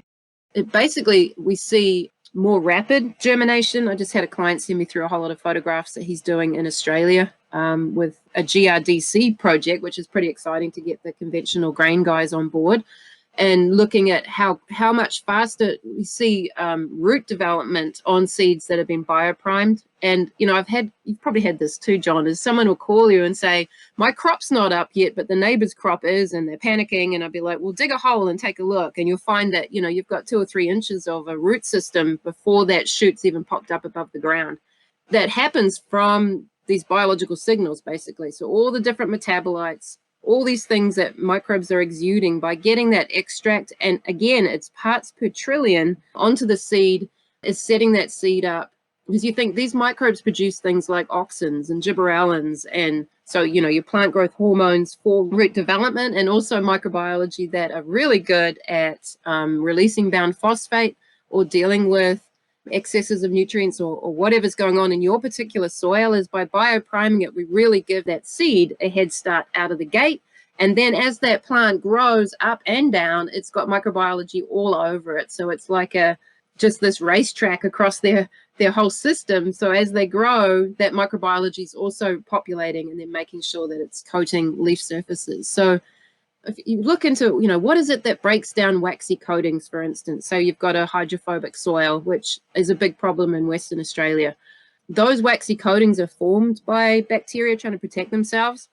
Basically, we see more rapid germination. I just had a client send me through a whole lot of photographs that he's doing in Australia with a GRDC project, which is pretty exciting to get the conventional grain guys on board, and looking at how much faster we see root development on seeds that have been bioprimed. And, you've probably had this too, John, is someone will call you and say, my crop's not up yet, but the neighbor's crop is, and they're panicking. And I'll be like, well, dig a hole and take a look. And you'll find that, you've got 2 or 3 inches of a root system before that shoot's even popped up above the ground. That happens from these biological signals, basically. So all the different metabolites, all these things that microbes are exuding by getting that extract, and again, it's parts per trillion onto the seed, is setting that seed up. Because you think these microbes produce things like auxins and gibberellins, and so, your plant growth hormones for root development, and also microbiology that are really good at releasing bound phosphate or dealing with excesses of nutrients or whatever's going on in your particular soil. Is by biopriming it, we really give that seed a head start out of the gate. And then as that plant grows up and down, it's got microbiology all over it. So it's like just this racetrack across their whole system. So as they grow, that microbiology is also populating and then making sure that it's coating leaf surfaces. So if you look into, what is it that breaks down waxy coatings, for instance? So you've got a hydrophobic soil, which is a big problem in Western Australia. Those waxy coatings are formed by bacteria trying to protect themselves.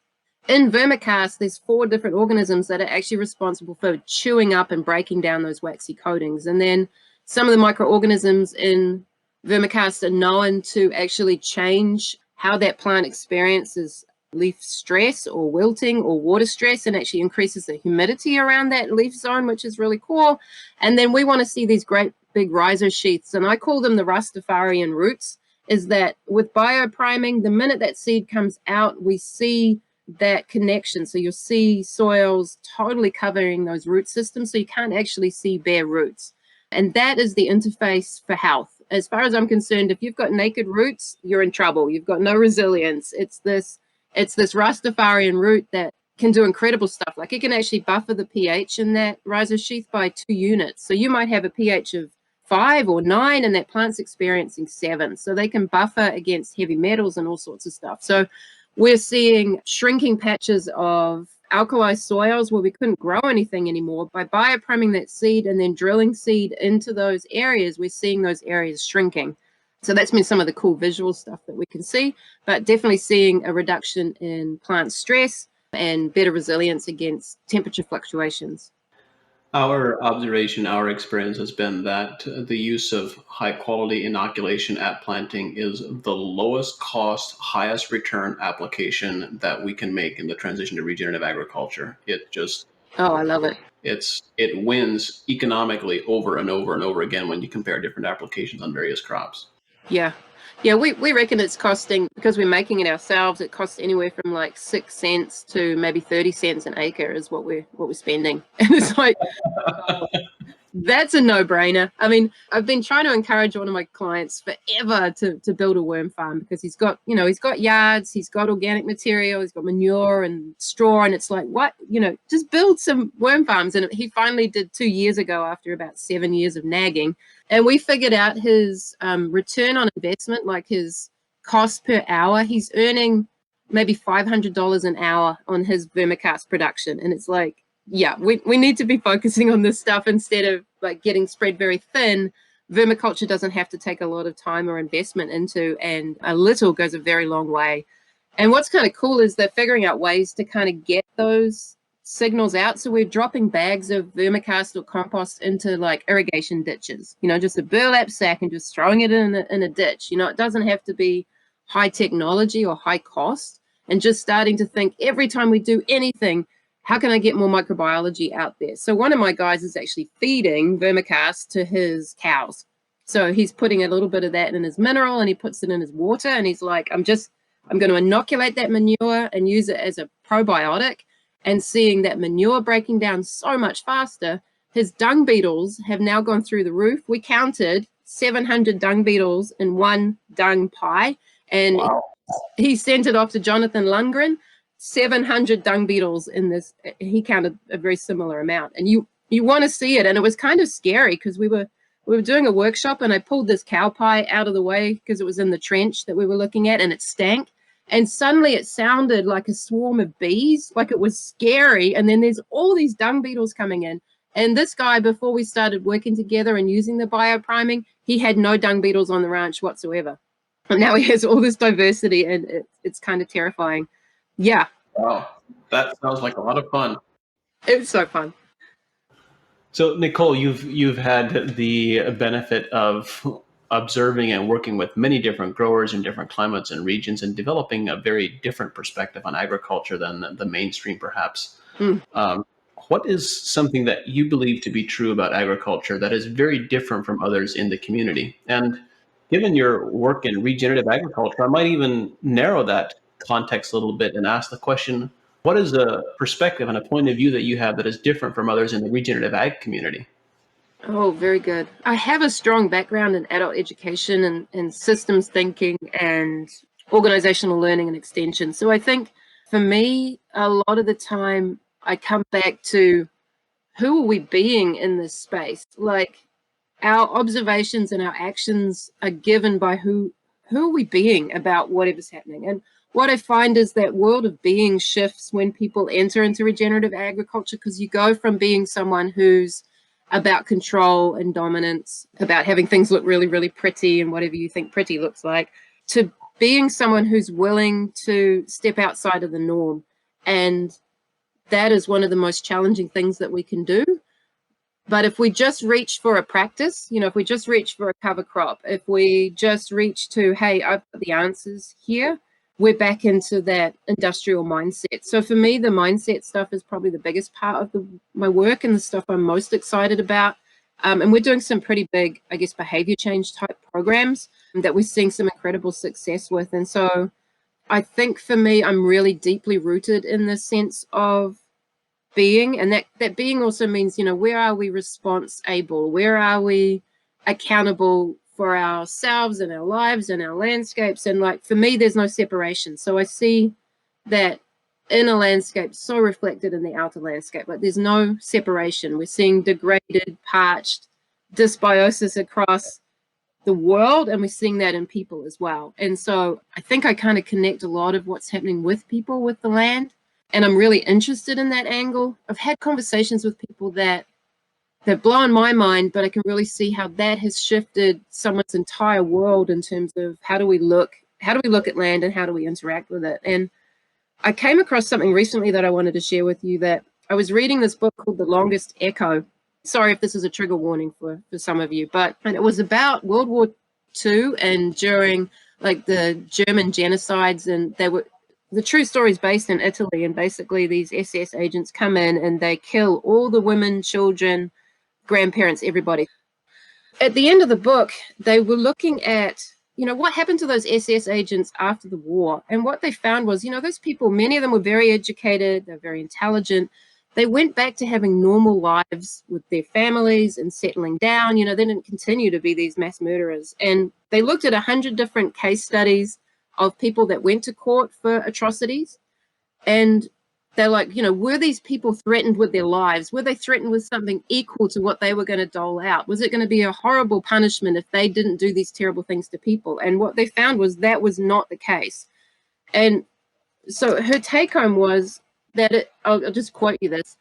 In vermicast, there's 4 different organisms that are actually responsible for chewing up and breaking down those waxy coatings. And then some of the microorganisms in vermicast are known to actually change how that plant experiences leaf stress or wilting or water stress, and actually increases the humidity around that leaf zone, which is really cool. And then we want to see these great big rhizosheaths, and I call them the Rastafarian roots. Is that with biopriming, the minute that seed comes out, we see that connection. So you'll see soils totally covering those root systems, so you can't actually see bare roots. And that is the interface for health. As far as I'm concerned, if you've got naked roots, you're in trouble. You've got no resilience. It's this Rastafarian root that can do incredible stuff. Like it can actually buffer the pH in that rhizosheath by 2 units. So you might have a pH of 5 or 9 and that plant's experiencing 7. So they can buffer against heavy metals and all sorts of stuff. So we're seeing shrinking patches of alkali soils where we couldn't grow anything anymore. By biopriming that seed and then drilling seed into those areas, we're seeing those areas shrinking. So that's been some of the cool visual stuff that we can see, but definitely seeing a reduction in plant stress and better resilience against temperature fluctuations. Our observation, our experience has been that the use of high quality inoculation at planting is the lowest cost, highest return application that we can make in the transition to regenerative agriculture. Oh, I love it. It wins economically over and over and over again when you compare different applications on various crops. Yeah. Yeah, we reckon it's costing, because we're making it ourselves, it costs anywhere from like 6 cents to maybe 30 cents an acre is what we're spending. And it's like, that's a no-brainer. I mean, I've been trying to encourage one of my clients forever to build a worm farm, because he's got yards, he's got organic material, he's got manure and straw, and it's like, what, just build some worm farms. And he finally did 2 years ago after about 7 years of nagging. And we figured out his return on investment, like his cost per hour. He's earning maybe $500 an hour on his vermicast production. And it's like, yeah, we need to be focusing on this stuff instead of like getting spread very thin. Vermiculture doesn't have to take a lot of time or investment into, and a little goes a very long way. And what's kind of cool is they're figuring out ways to kind of get those signals out. So we're dropping bags of vermicast or compost into like irrigation ditches, just a burlap sack, and just throwing it in a ditch. It doesn't have to be high technology or high cost, and just starting to think every time we do anything, how can I get more microbiology out there? So one of my guys is actually feeding vermicast to his cows. So he's putting a little bit of that in his mineral and he puts it in his water, and he's like, I'm going to inoculate that manure and use it as a probiotic. and seeing that manure breaking down so much faster, his dung beetles have now gone through the roof. We counted 700 dung beetles in one dung pie, and Wow. he sent it off to Jonathan Lundgren. 700 dung beetles in this. He counted a very similar amount, and you want to see it. And it was kind of scary because we were doing a workshop, and I pulled this cow pie out of the way because it was in the trench that we were looking at, and it stank. And suddenly it sounded like a swarm of bees, like it was scary. And then there's all these dung beetles coming in. And this guy, before we started working together and using the biopriming, he had no dung beetles on the ranch whatsoever. And now he has all this diversity, and it's kind of terrifying. Yeah. Wow. That sounds like a lot of fun. It was so fun. So, Nicole, you've had the benefit of observing and working with many different growers in different climates and regions, and developing a very different perspective on agriculture than the mainstream, perhaps. What is something that you believe to be true about agriculture that is very different from others in the community? And given your work in regenerative agriculture, I might even narrow that context a little bit and ask the question, what is a perspective and a point of view that you have that is different from others in the regenerative ag community? Oh, very good. I have a strong background in adult education and systems thinking and organizational learning and extension. So I think for me, a lot of the time I come back to who are we being in this space? Like our observations and our actions are given by who are we being about whatever's happening. And what I find is that world of being shifts when people enter into regenerative agriculture, because you go from being someone who's about control and dominance, about having things look really, really pretty and whatever you think pretty looks like, to being someone who's willing to step outside of the norm. And that is one of the most challenging things that we can do. But if we just reach for a practice, if we just reach for a cover crop, if we just reach to, hey, I've got the answers here, we're back into that industrial mindset. So for me, the mindset stuff is probably the biggest part of my work and the stuff I'm most excited about. And we're doing some pretty big, I guess, behavior change type programs that we're seeing some incredible success with. And so I think for me, I'm really deeply rooted in the sense of being, and that being also means, where are we response able? Where are we accountable for ourselves and our lives and our landscapes? And like, for me, there's no separation. So I see that inner landscape so reflected in the outer landscape. Like there's no separation. We're seeing degraded, parched dysbiosis across the world, and we're seeing that in people as well. And so I think I kind of connect a lot of what's happening with people, with the land. And I'm really interested in that angle. I've had conversations with people that blown my mind, but I can really see how that has shifted someone's entire world in terms of how do we look at land and how do we interact with it. And I came across something recently that I wanted to share with you, that I was reading this book called The Longest Echo. Sorry if this is a trigger warning for some of you, and it was about World War II and during like the German genocides, and the true story is based in Italy, and basically these SS agents come in and they kill all the women, children, grandparents, everybody. At the end of the book, they were looking at, what happened to those SS agents after the war. And what they found was, those people, many of them were very educated, they're very intelligent. They went back to having normal lives with their families and settling down. They didn't continue to be these mass murderers. And they looked at 100 different case studies of people that went to court for atrocities. And they're like, were these people threatened with their lives? Were they threatened with something equal to what they were going to dole out? Was it going to be a horrible punishment if they didn't do these terrible things to people? And what they found was that was not the case. And so her take home was that, I'll just quote you this,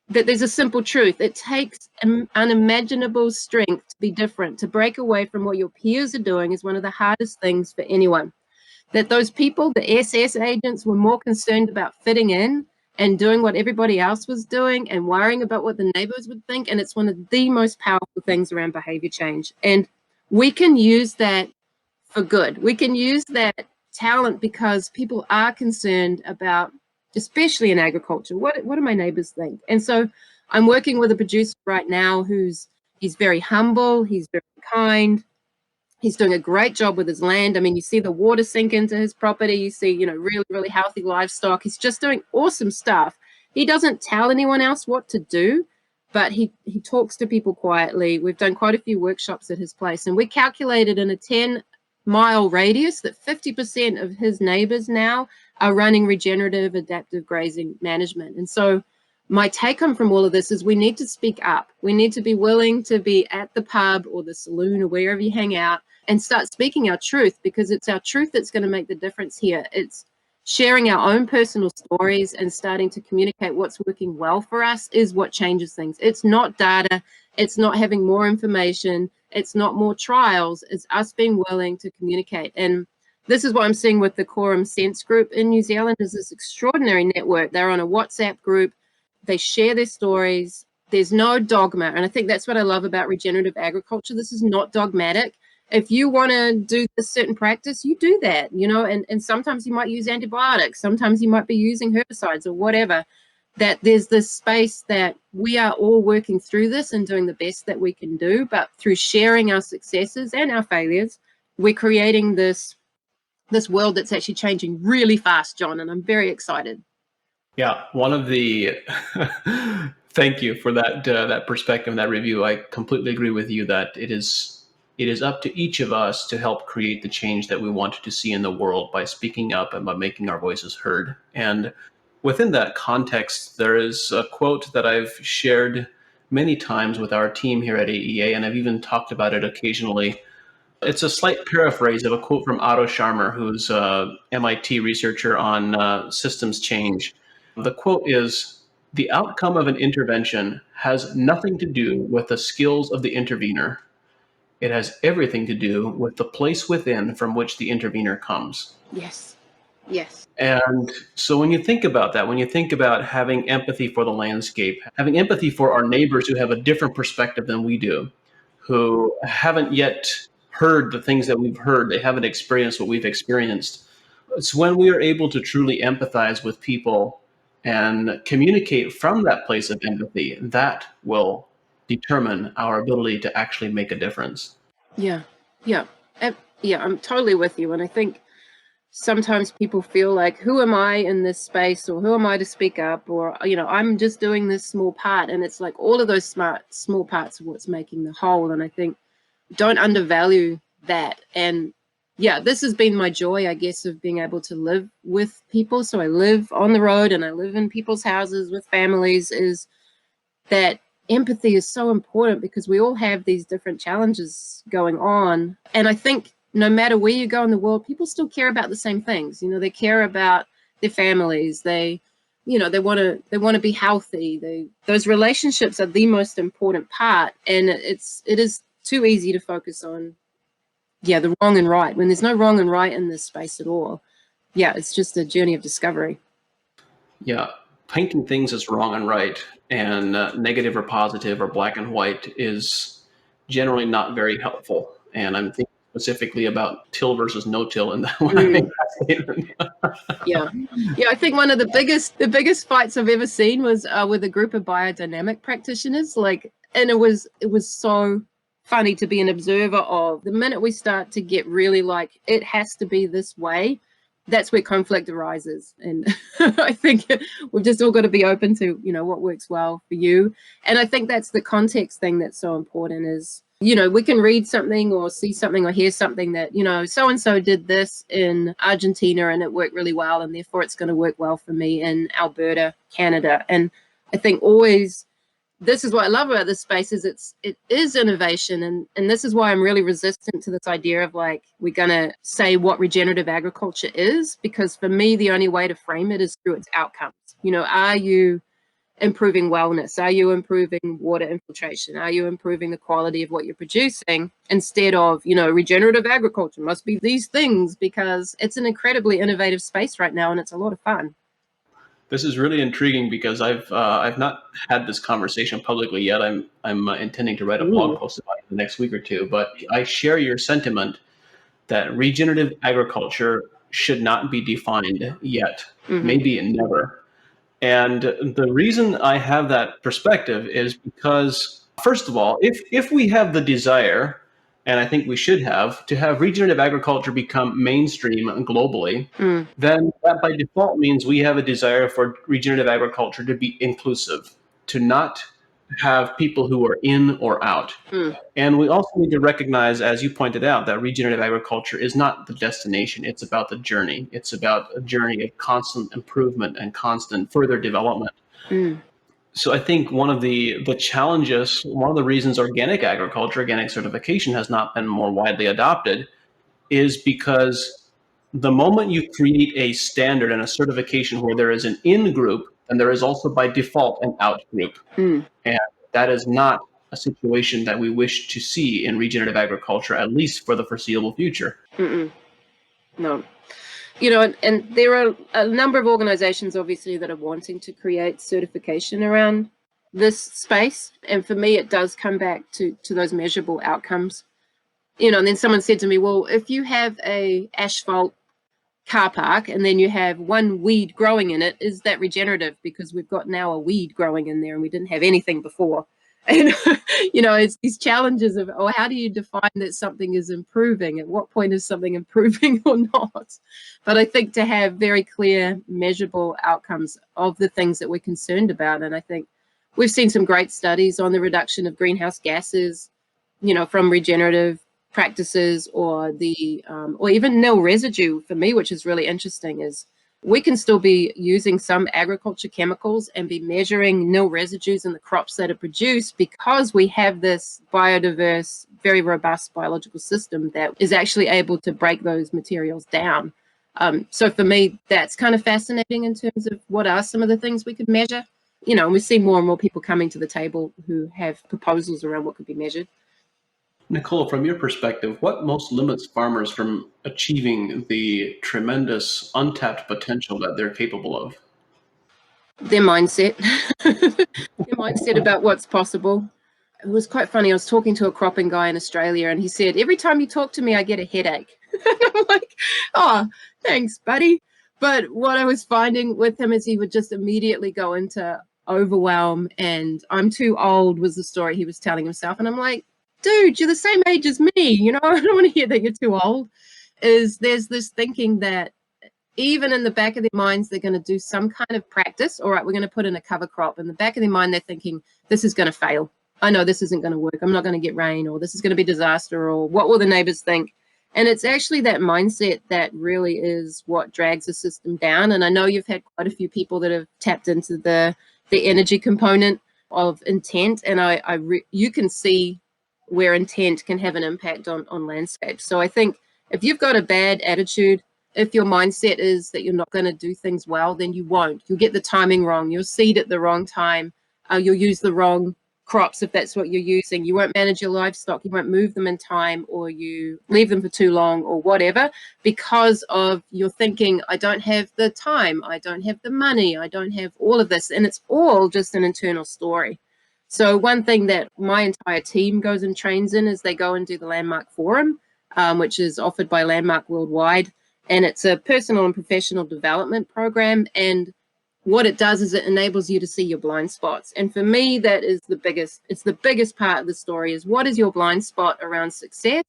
that there's a simple truth. It takes unimaginable strength to be different. To break away from what your peers are doing is one of the hardest things for anyone. That those people, the SS agents, were more concerned about fitting in and doing what everybody else was doing and worrying about what the neighbors would think. And it's one of the most powerful things around behavior change. And we can use that for good. We can use that talent because people are concerned about, especially in agriculture, what do my neighbors think? And so I'm working with a producer right now he's very humble, he's very kind. He's doing a great job with his land. I mean, you see the water sink into his property. You see, really, really healthy livestock. He's just doing awesome stuff. he doesn't tell anyone else what to do, but he talks to people quietly. We've done quite a few workshops at his place, and we calculated in a 10-mile radius that 50% of his neighbors now are running regenerative adaptive grazing management. And so my take home from all of this is we need to speak up. We need to be willing to be at the pub or the saloon or wherever you hang out and start speaking our truth, because it's our truth that's going to make the difference here. It's sharing our own personal stories and starting to communicate what's working well for us is what changes things. It's not data. It's not having more information. It's not more trials. It's us being willing to communicate. And this is what I'm seeing with the Quorum Sense group in New Zealand, is this extraordinary network. They're on a WhatsApp group. They share their stories. There's no dogma. And I think that's what I love about regenerative agriculture. This is not dogmatic. If you want to do a certain practice, you do that, and sometimes you might use antibiotics. Sometimes you might be using herbicides or whatever. That there's this space that we are all working through this and doing the best that we can do. But through sharing our successes and our failures, we're creating this world that's actually changing really fast, John, and I'm very excited. Yeah, one of the thank you for that perspective, that review. I completely agree with you that it is up to each of us to help create the change that we want to see in the world by speaking up and by making our voices heard. And within that context, there is a quote that I've shared many times with our team here at AEA, and I've even talked about it occasionally. It's a slight paraphrase of a quote from Otto Scharmer, who's a MIT researcher on systems change. The quote is, "The outcome of an intervention has nothing to do with the skills of the intervener. It has everything to do with the place within from which the intervener comes." Yes. Yes. And so when you think about that, when you think about having empathy for the landscape, having empathy for our neighbors who have a different perspective than we do, who haven't yet heard the things that we've heard, they haven't experienced what we've experienced, it's when we are able to truly empathize with people and communicate from that place of empathy that will determine our ability to actually make a difference. Yeah. Yeah. Yeah, I'm totally with you. And I think sometimes people feel like, who am I in this space, or who am I to speak up, or, I'm just doing this small part. And it's like all of those small parts of what's making the whole. And I think don't undervalue that. And yeah, this has been my joy, I guess, of being able to live with people. So I live on the road and I live in people's houses with families, is that empathy is so important because we all have these different challenges going on. And I think no matter where you go in the world, people still care about the same things. They care about their families. They want to be healthy. Those relationships are the most important part. And it is too easy to focus on, the wrong and right, when there's no wrong and right in this space at all. Yeah, it's just a journey of discovery. Yeah, painting things as wrong and right and negative or positive or black and white is generally not very helpful. And I'm thinking specifically about till versus no-till in that when I make that statement. Yeah, I think one of the biggest fights I've ever seen was with a group of biodynamic practitioners. And it was so funny to be an observer of. The minute we start to get really like, it has to be this way, that's where conflict arises. And I think we've just all got to be open to, what works well for you. And I think that's the context thing that's so important is, we can read something or see something or hear something that, so-and-so did this in Argentina and it worked really well, and therefore it's going to work well for me in Alberta, Canada. And I think always, this is what I love about this space, is it is innovation. And this is why I'm really resistant to this idea of like, we're going to say what regenerative agriculture is, because for me, the only way to frame it is through its outcomes. Are you improving wellness? Are you improving water infiltration? Are you improving the quality of what you're producing? Instead of, regenerative agriculture must be these things, because it's an incredibly innovative space right now and it's a lot of fun. This is really intriguing because I've not had this conversation publicly yet. I'm intending to write a blog post about it in the next week or two. But I share your sentiment that regenerative agriculture should not be defined yet, maybe never. And the reason I have that perspective is because, first of all, if we have the desire and I think we should have, to have regenerative agriculture become mainstream globally, then that by default means we have a desire for regenerative agriculture to be inclusive, to not have people who are in or out. And we also need to recognize, as you pointed out, that regenerative agriculture is not the destination. It's about the journey. It's about a journey of constant improvement and constant further development. So I think one of the challenges, one of the reasons organic agriculture, organic certification has not been more widely adopted is because the moment you create a standard and a certification where there is an in group, and there is also by default an out group. And that is not a situation that we wish to see in regenerative agriculture, at least for the foreseeable future. No. You know, and there are a number of organizations, obviously, that are wanting to create certification around this space. And for me, it does come back to those measurable outcomes. You know, and then someone said to me, well, if you have a asphalt car park and then you have one weed growing in it, is that regenerative? Because we've got now a weed growing in there and we didn't have anything before. And, you know, it's these challenges of, oh, how do you define that something is improving? At what point is something improving or not? But I think to have very clear, measurable outcomes of the things that we're concerned about. And I think we've seen some great studies on the reduction of greenhouse gases, you know, from regenerative practices, or the or even nil residue for me, which is really interesting, is we can still be using some agriculture chemicals and be measuring nil residues in the crops that are produced, because we have this biodiverse, very robust biological system that is actually able to break those materials down. So for me, that's kind of fascinating in terms of what are some of the things we could measure. You know, and we see more and more people coming to the table who have proposals around what could be measured. Nicole, from your perspective, what most limits farmers from achieving the tremendous untapped potential that they're capable of? Their mindset, their mindset about what's possible. It was quite funny. I was talking to a cropping guy in Australia, and he said, every time you talk to me, I get a headache. I'm like, oh, thanks, buddy. But what I was finding with him is he would just immediately go into overwhelm, and I'm too old was the story he was telling himself. And I'm like, dude, you're the same age as me. You know, I don't want to hear that you're too old. There's this thinking that even in the back of their minds, they're going to do some kind of practice. All right, we're going to put in a cover crop. In the back of their mind, they're thinking, this is going to fail. I know this isn't going to work. I'm not going to get rain, or this is going to be disaster, or what will the neighbors think? And it's actually that mindset that really is what drags the system down. And I know you've had quite a few people that have tapped into the energy component of intent. And you can see where intent can have an impact on landscapes. So I think if you've got a bad attitude, if your mindset is that you're not going to do things well, then you won't. You'll get the timing wrong. You'll seed at the wrong time. You'll use the wrong crops if that's what you're using. You won't manage your livestock. You won't move them in time, or you leave them for too long, or whatever, because of your thinking, I don't have the time, I don't have the money, I don't have all of this. And it's all just an internal story. So one thing that my entire team goes and trains in is they go and do the Landmark Forum, which is offered by Landmark Worldwide. And it's a personal and professional development program. And what it does is it enables you to see your blind spots. And for me, that is it's the biggest part of the story, is what is your blind spot around success?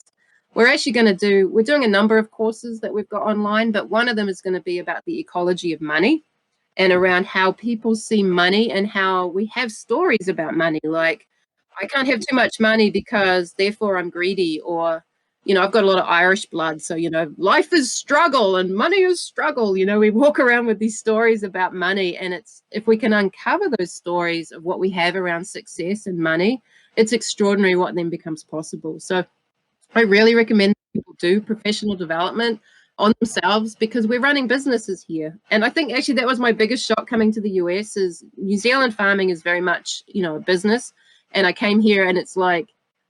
We're doing a number of courses that we've got online, but one of them is going to be about the ecology of money, and around how people see money, and how we have stories about money. Like, I can't have too much money because therefore I'm greedy, or, you know, I've got a lot of Irish blood. So, you know, life is struggle and money is struggle. You know, we walk around with these stories about money, and it's, if we can uncover those stories of what we have around success and money, it's extraordinary what then becomes possible. So I really recommend people do professional development on themselves, because we're running businesses here. And I think actually that was my biggest shock coming to the US, is New Zealand farming is very much, you know, a business. And I came here and it's like,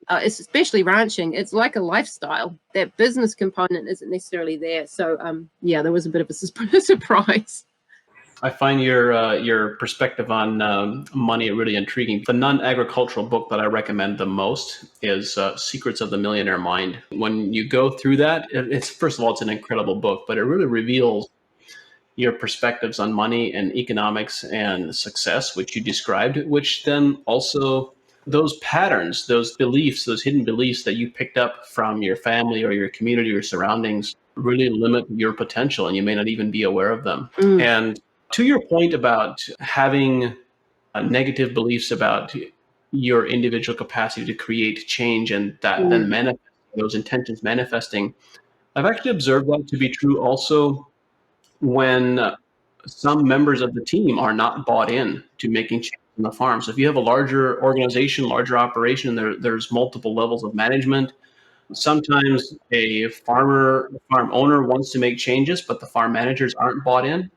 it's especially ranching, it's like a lifestyle. That business component isn't necessarily there. So yeah, there was a bit of a surprise. I find your perspective on money really intriguing. The non-agricultural book that I recommend the most is Secrets of the Millionaire Mind. When you go through that, it's, first of all, it's an incredible book, but it really reveals your perspectives on money and economics and success, which you described, which then also those patterns, those beliefs, those hidden beliefs that you picked up from your family or your community or surroundings really limit your potential, and you may not even be aware of them. And to your point about having negative beliefs about your individual capacity to create change and that then manifest those intentions manifesting, I've actually observed that to be true also when some members of the team are not bought in to making change on the farm. So if you have a larger organization, larger operation, there's multiple levels of management. Sometimes a farm owner wants to make changes, but the farm managers aren't bought in.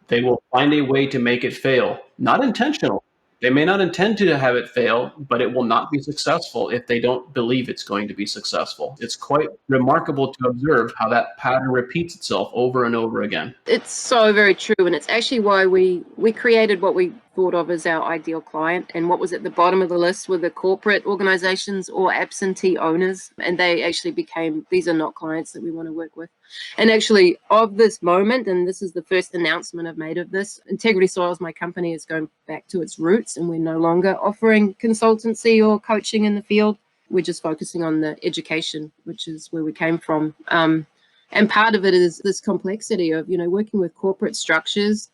They will find a way to make it fail. Not intentional. They may not intend to have it fail, but it will not be successful if they don't believe it's going to be successful. It's quite remarkable to observe how that pattern repeats itself over and over again. It's so very true, and it's actually why we created what we thought of as our ideal client. And what was at the bottom of the list were the corporate organizations or absentee owners, and they actually became, these are not clients that we want to work with. And actually, of this moment, and this is the first announcement I've made of this, Integrity Soils, my company, is going back to its roots, and we're no longer offering consultancy or coaching in the field. We're just focusing on the education, which is where we came from. And part of it is this complexity of, working with corporate structures.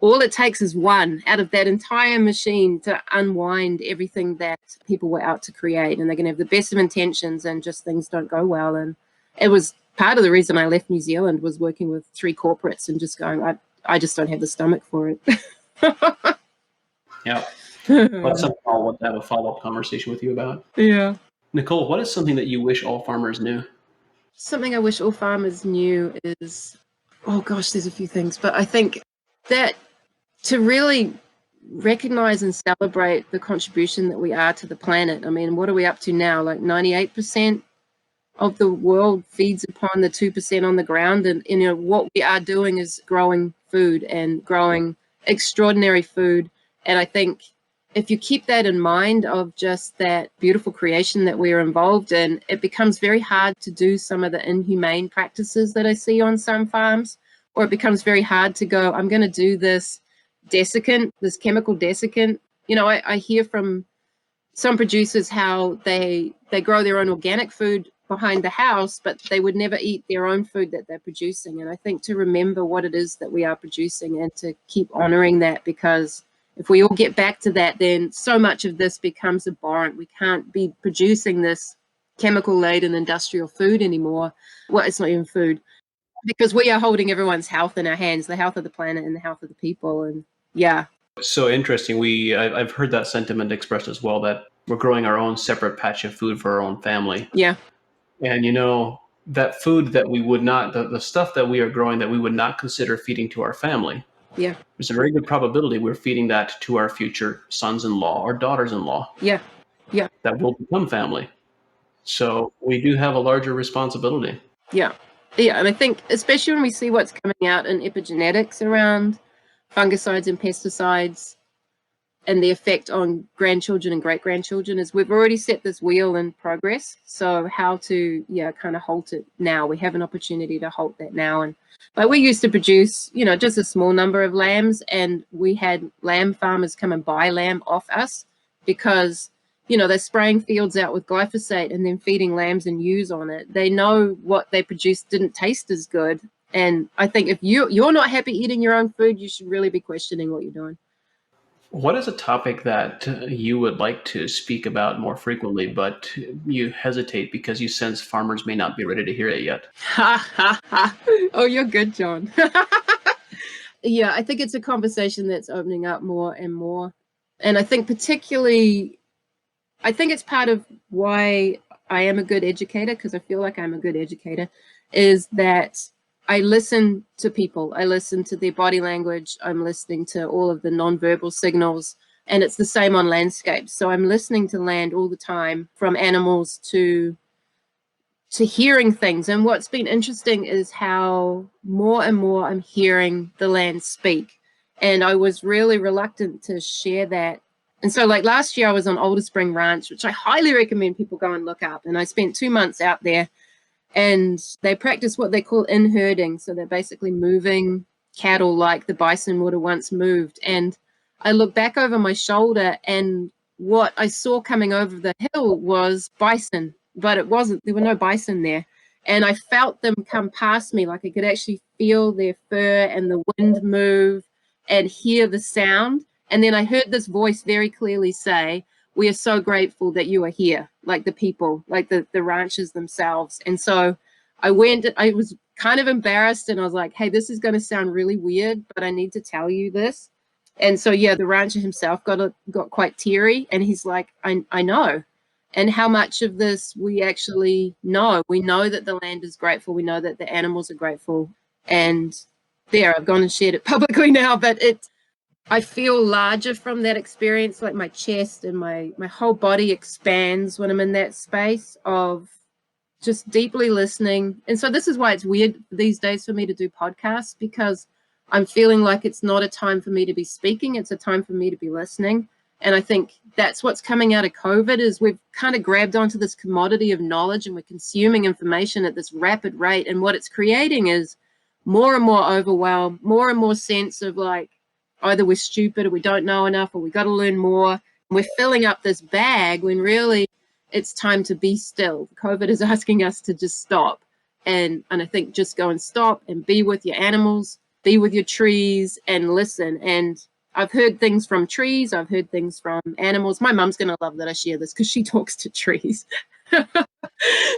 All it takes is one out of that entire machine to unwind everything that people were out to create. And they can have the best of intentions and just things don't go well. And it was part of the reason I left New Zealand, was working with 3 corporates and just going, I just don't have the stomach for it. Yeah. That's something I'll want to have a follow-up conversation with you about. Yeah. Nicole, what is something that you wish all farmers knew? Something I wish all farmers knew is, oh gosh, there's a few things, but I think that to really recognize and celebrate the contribution that we are to the planet. I mean, what are we up to now? Like 98% of the world feeds upon the 2% on the ground. And, what we are doing is growing food and growing extraordinary food. And I think if you keep that in mind of just that beautiful creation that we're involved in, it becomes very hard to do some of the inhumane practices that I see on some farms, or it becomes very hard to go, I'm going to do this desiccant, this chemical desiccant. I hear from some producers how they grow their own organic food behind the house, but they would never eat their own food that they're producing. And I think to remember what it is that we are producing and to keep honoring that, because if we all get back to that, then so much of this becomes abhorrent. We can't be producing this chemical-laden industrial food anymore. Well, it's not even food, because we are holding everyone's health in our hands, the health of the planet and the health of the people. And yeah. So interesting. I've heard that sentiment expressed as well, that we're growing our own separate patch of food for our own family. Yeah. And that food that we would not, the stuff that we are growing that we would not consider feeding to our family. Yeah. There's a very good probability we're feeding that to our future sons-in-law or daughters-in-law. Yeah. Yeah. That will become family. So we do have a larger responsibility. Yeah. Yeah. And I think, especially when we see what's coming out in epigenetics around fungicides and pesticides and the effect on grandchildren and great-grandchildren, is we've already set this wheel in progress. So how to, kind of halt it now. We have an opportunity to halt that now. And like, we used to produce, just a small number of lambs, and we had lamb farmers come and buy lamb off us because, they're spraying fields out with glyphosate and then feeding lambs and ewes on it. They know what they produced didn't taste as good. And I think if you're not happy eating your own food, you should really be questioning what you're doing. What is a topic that you would like to speak about more frequently, but you hesitate because you sense farmers may not be ready to hear it yet? Oh, you're good, John. Yeah, I think it's a conversation that's opening up more and more. And I think particularly, it's part of why I am a good educator, because I feel like I'm a good educator, is that I listen to people. I listen to their body language. I'm listening to all of the nonverbal signals. And it's the same on landscapes. So I'm listening to land all the time, from animals to hearing things. And what's been interesting is how more and more I'm hearing the land speak. And I was really reluctant to share that. And so like last year I was on Older Spring Ranch, which I highly recommend people go and look up. And I spent 2 months out there. And they practice what they call in-herding. So they're basically moving cattle like the bison would have once moved. And I look back over my shoulder, and what I saw coming over the hill was bison, but it wasn't, there were no bison there. And I felt them come past me, like I could actually feel their fur and the wind move and hear the sound. And then I heard this voice very clearly say, "We are so grateful that you are here," like the people, like the ranchers themselves. And so I went, I was kind of embarrassed, and I was like, "Hey, this is going to sound really weird, but I need to tell you this." And so, yeah, the rancher himself got quite teary, and he's like, I know. And how much of this we actually know. We know that the land is grateful. We know that the animals are grateful. And there, I've gone and shared it publicly now, but I feel larger from that experience, like my chest and my whole body expands when I'm in that space of just deeply listening. And so this is why it's weird these days for me to do podcasts, because I'm feeling like it's not a time for me to be speaking, it's a time for me to be listening. And I think that's what's coming out of COVID is we've kind of grabbed onto this commodity of knowledge, and we're consuming information at this rapid rate. And what it's creating is more and more overwhelm, more and more sense of like either we're stupid or we don't know enough or we got to learn more. And we're filling up this bag when really it's time to be still. COVID is asking us to just stop. And I think just go and stop and be with your animals, be with your trees and listen. And I've heard things from trees. I've heard things from animals. My mum's going to love that I share this because she talks to trees.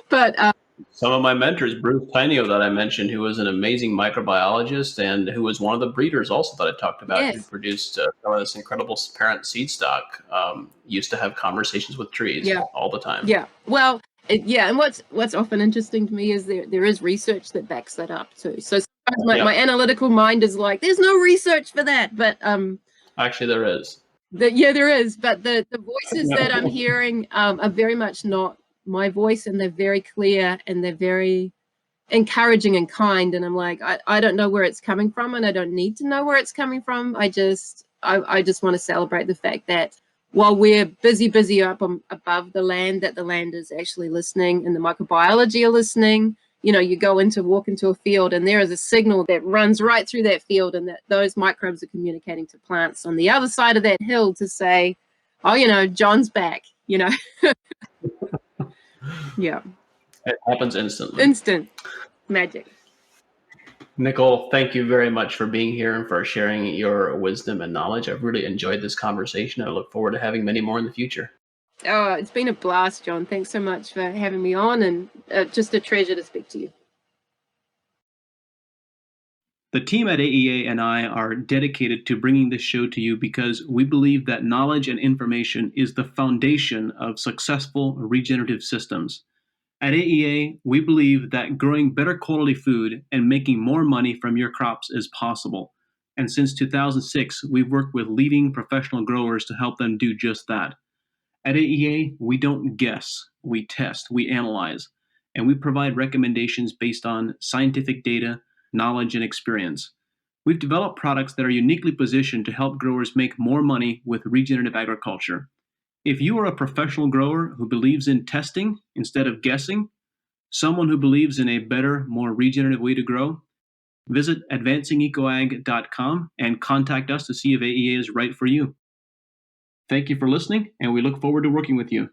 But some of my mentors, Bruce Tainio, that I mentioned, who was an amazing microbiologist and who was one of the breeders also that I talked about, yes. who produced some of this incredible parent seed stock, used to have conversations with trees all the time. Yeah. Well, yeah. And what's often interesting to me is there is research that backs that up too. So sometimes my analytical mind is like, there's no research for that. But actually, there is. There is. But the voices that I'm hearing are very much not my voice, and they're very clear and they're very encouraging and kind. And I'm like, I don't know where it's coming from, and I don't need to know where it's coming from. I just want to celebrate the fact that while we're busy up above the land, that the land is actually listening and the microbiology are listening. You know, you walk into a field and there is a signal that runs right through that field, and that those microbes are communicating to plants on the other side of that hill to say, oh, John's back, Yeah. It happens instantly. Instant magic. Nicole, thank you very much for being here and for sharing your wisdom and knowledge. I've really enjoyed this conversation. I look forward to having many more in the future. Oh, it's been a blast, John. Thanks so much for having me on, and just a treasure to speak to you. The team at AEA and I are dedicated to bringing this show to you because we believe that knowledge and information is the foundation of successful regenerative systems. At AEA, we believe that growing better quality food and making more money from your crops is possible. And since 2006, we've worked with leading professional growers to help them do just that. At AEA, we don't guess, we test, we analyze, and we provide recommendations based on scientific data, knowledge, and experience. We've developed products that are uniquely positioned to help growers make more money with regenerative agriculture. If you are a professional grower who believes in testing instead of guessing, someone who believes in a better, more regenerative way to grow, visit advancingecoag.com and contact us to see if AEA is right for you. Thank you for listening, and we look forward to working with you.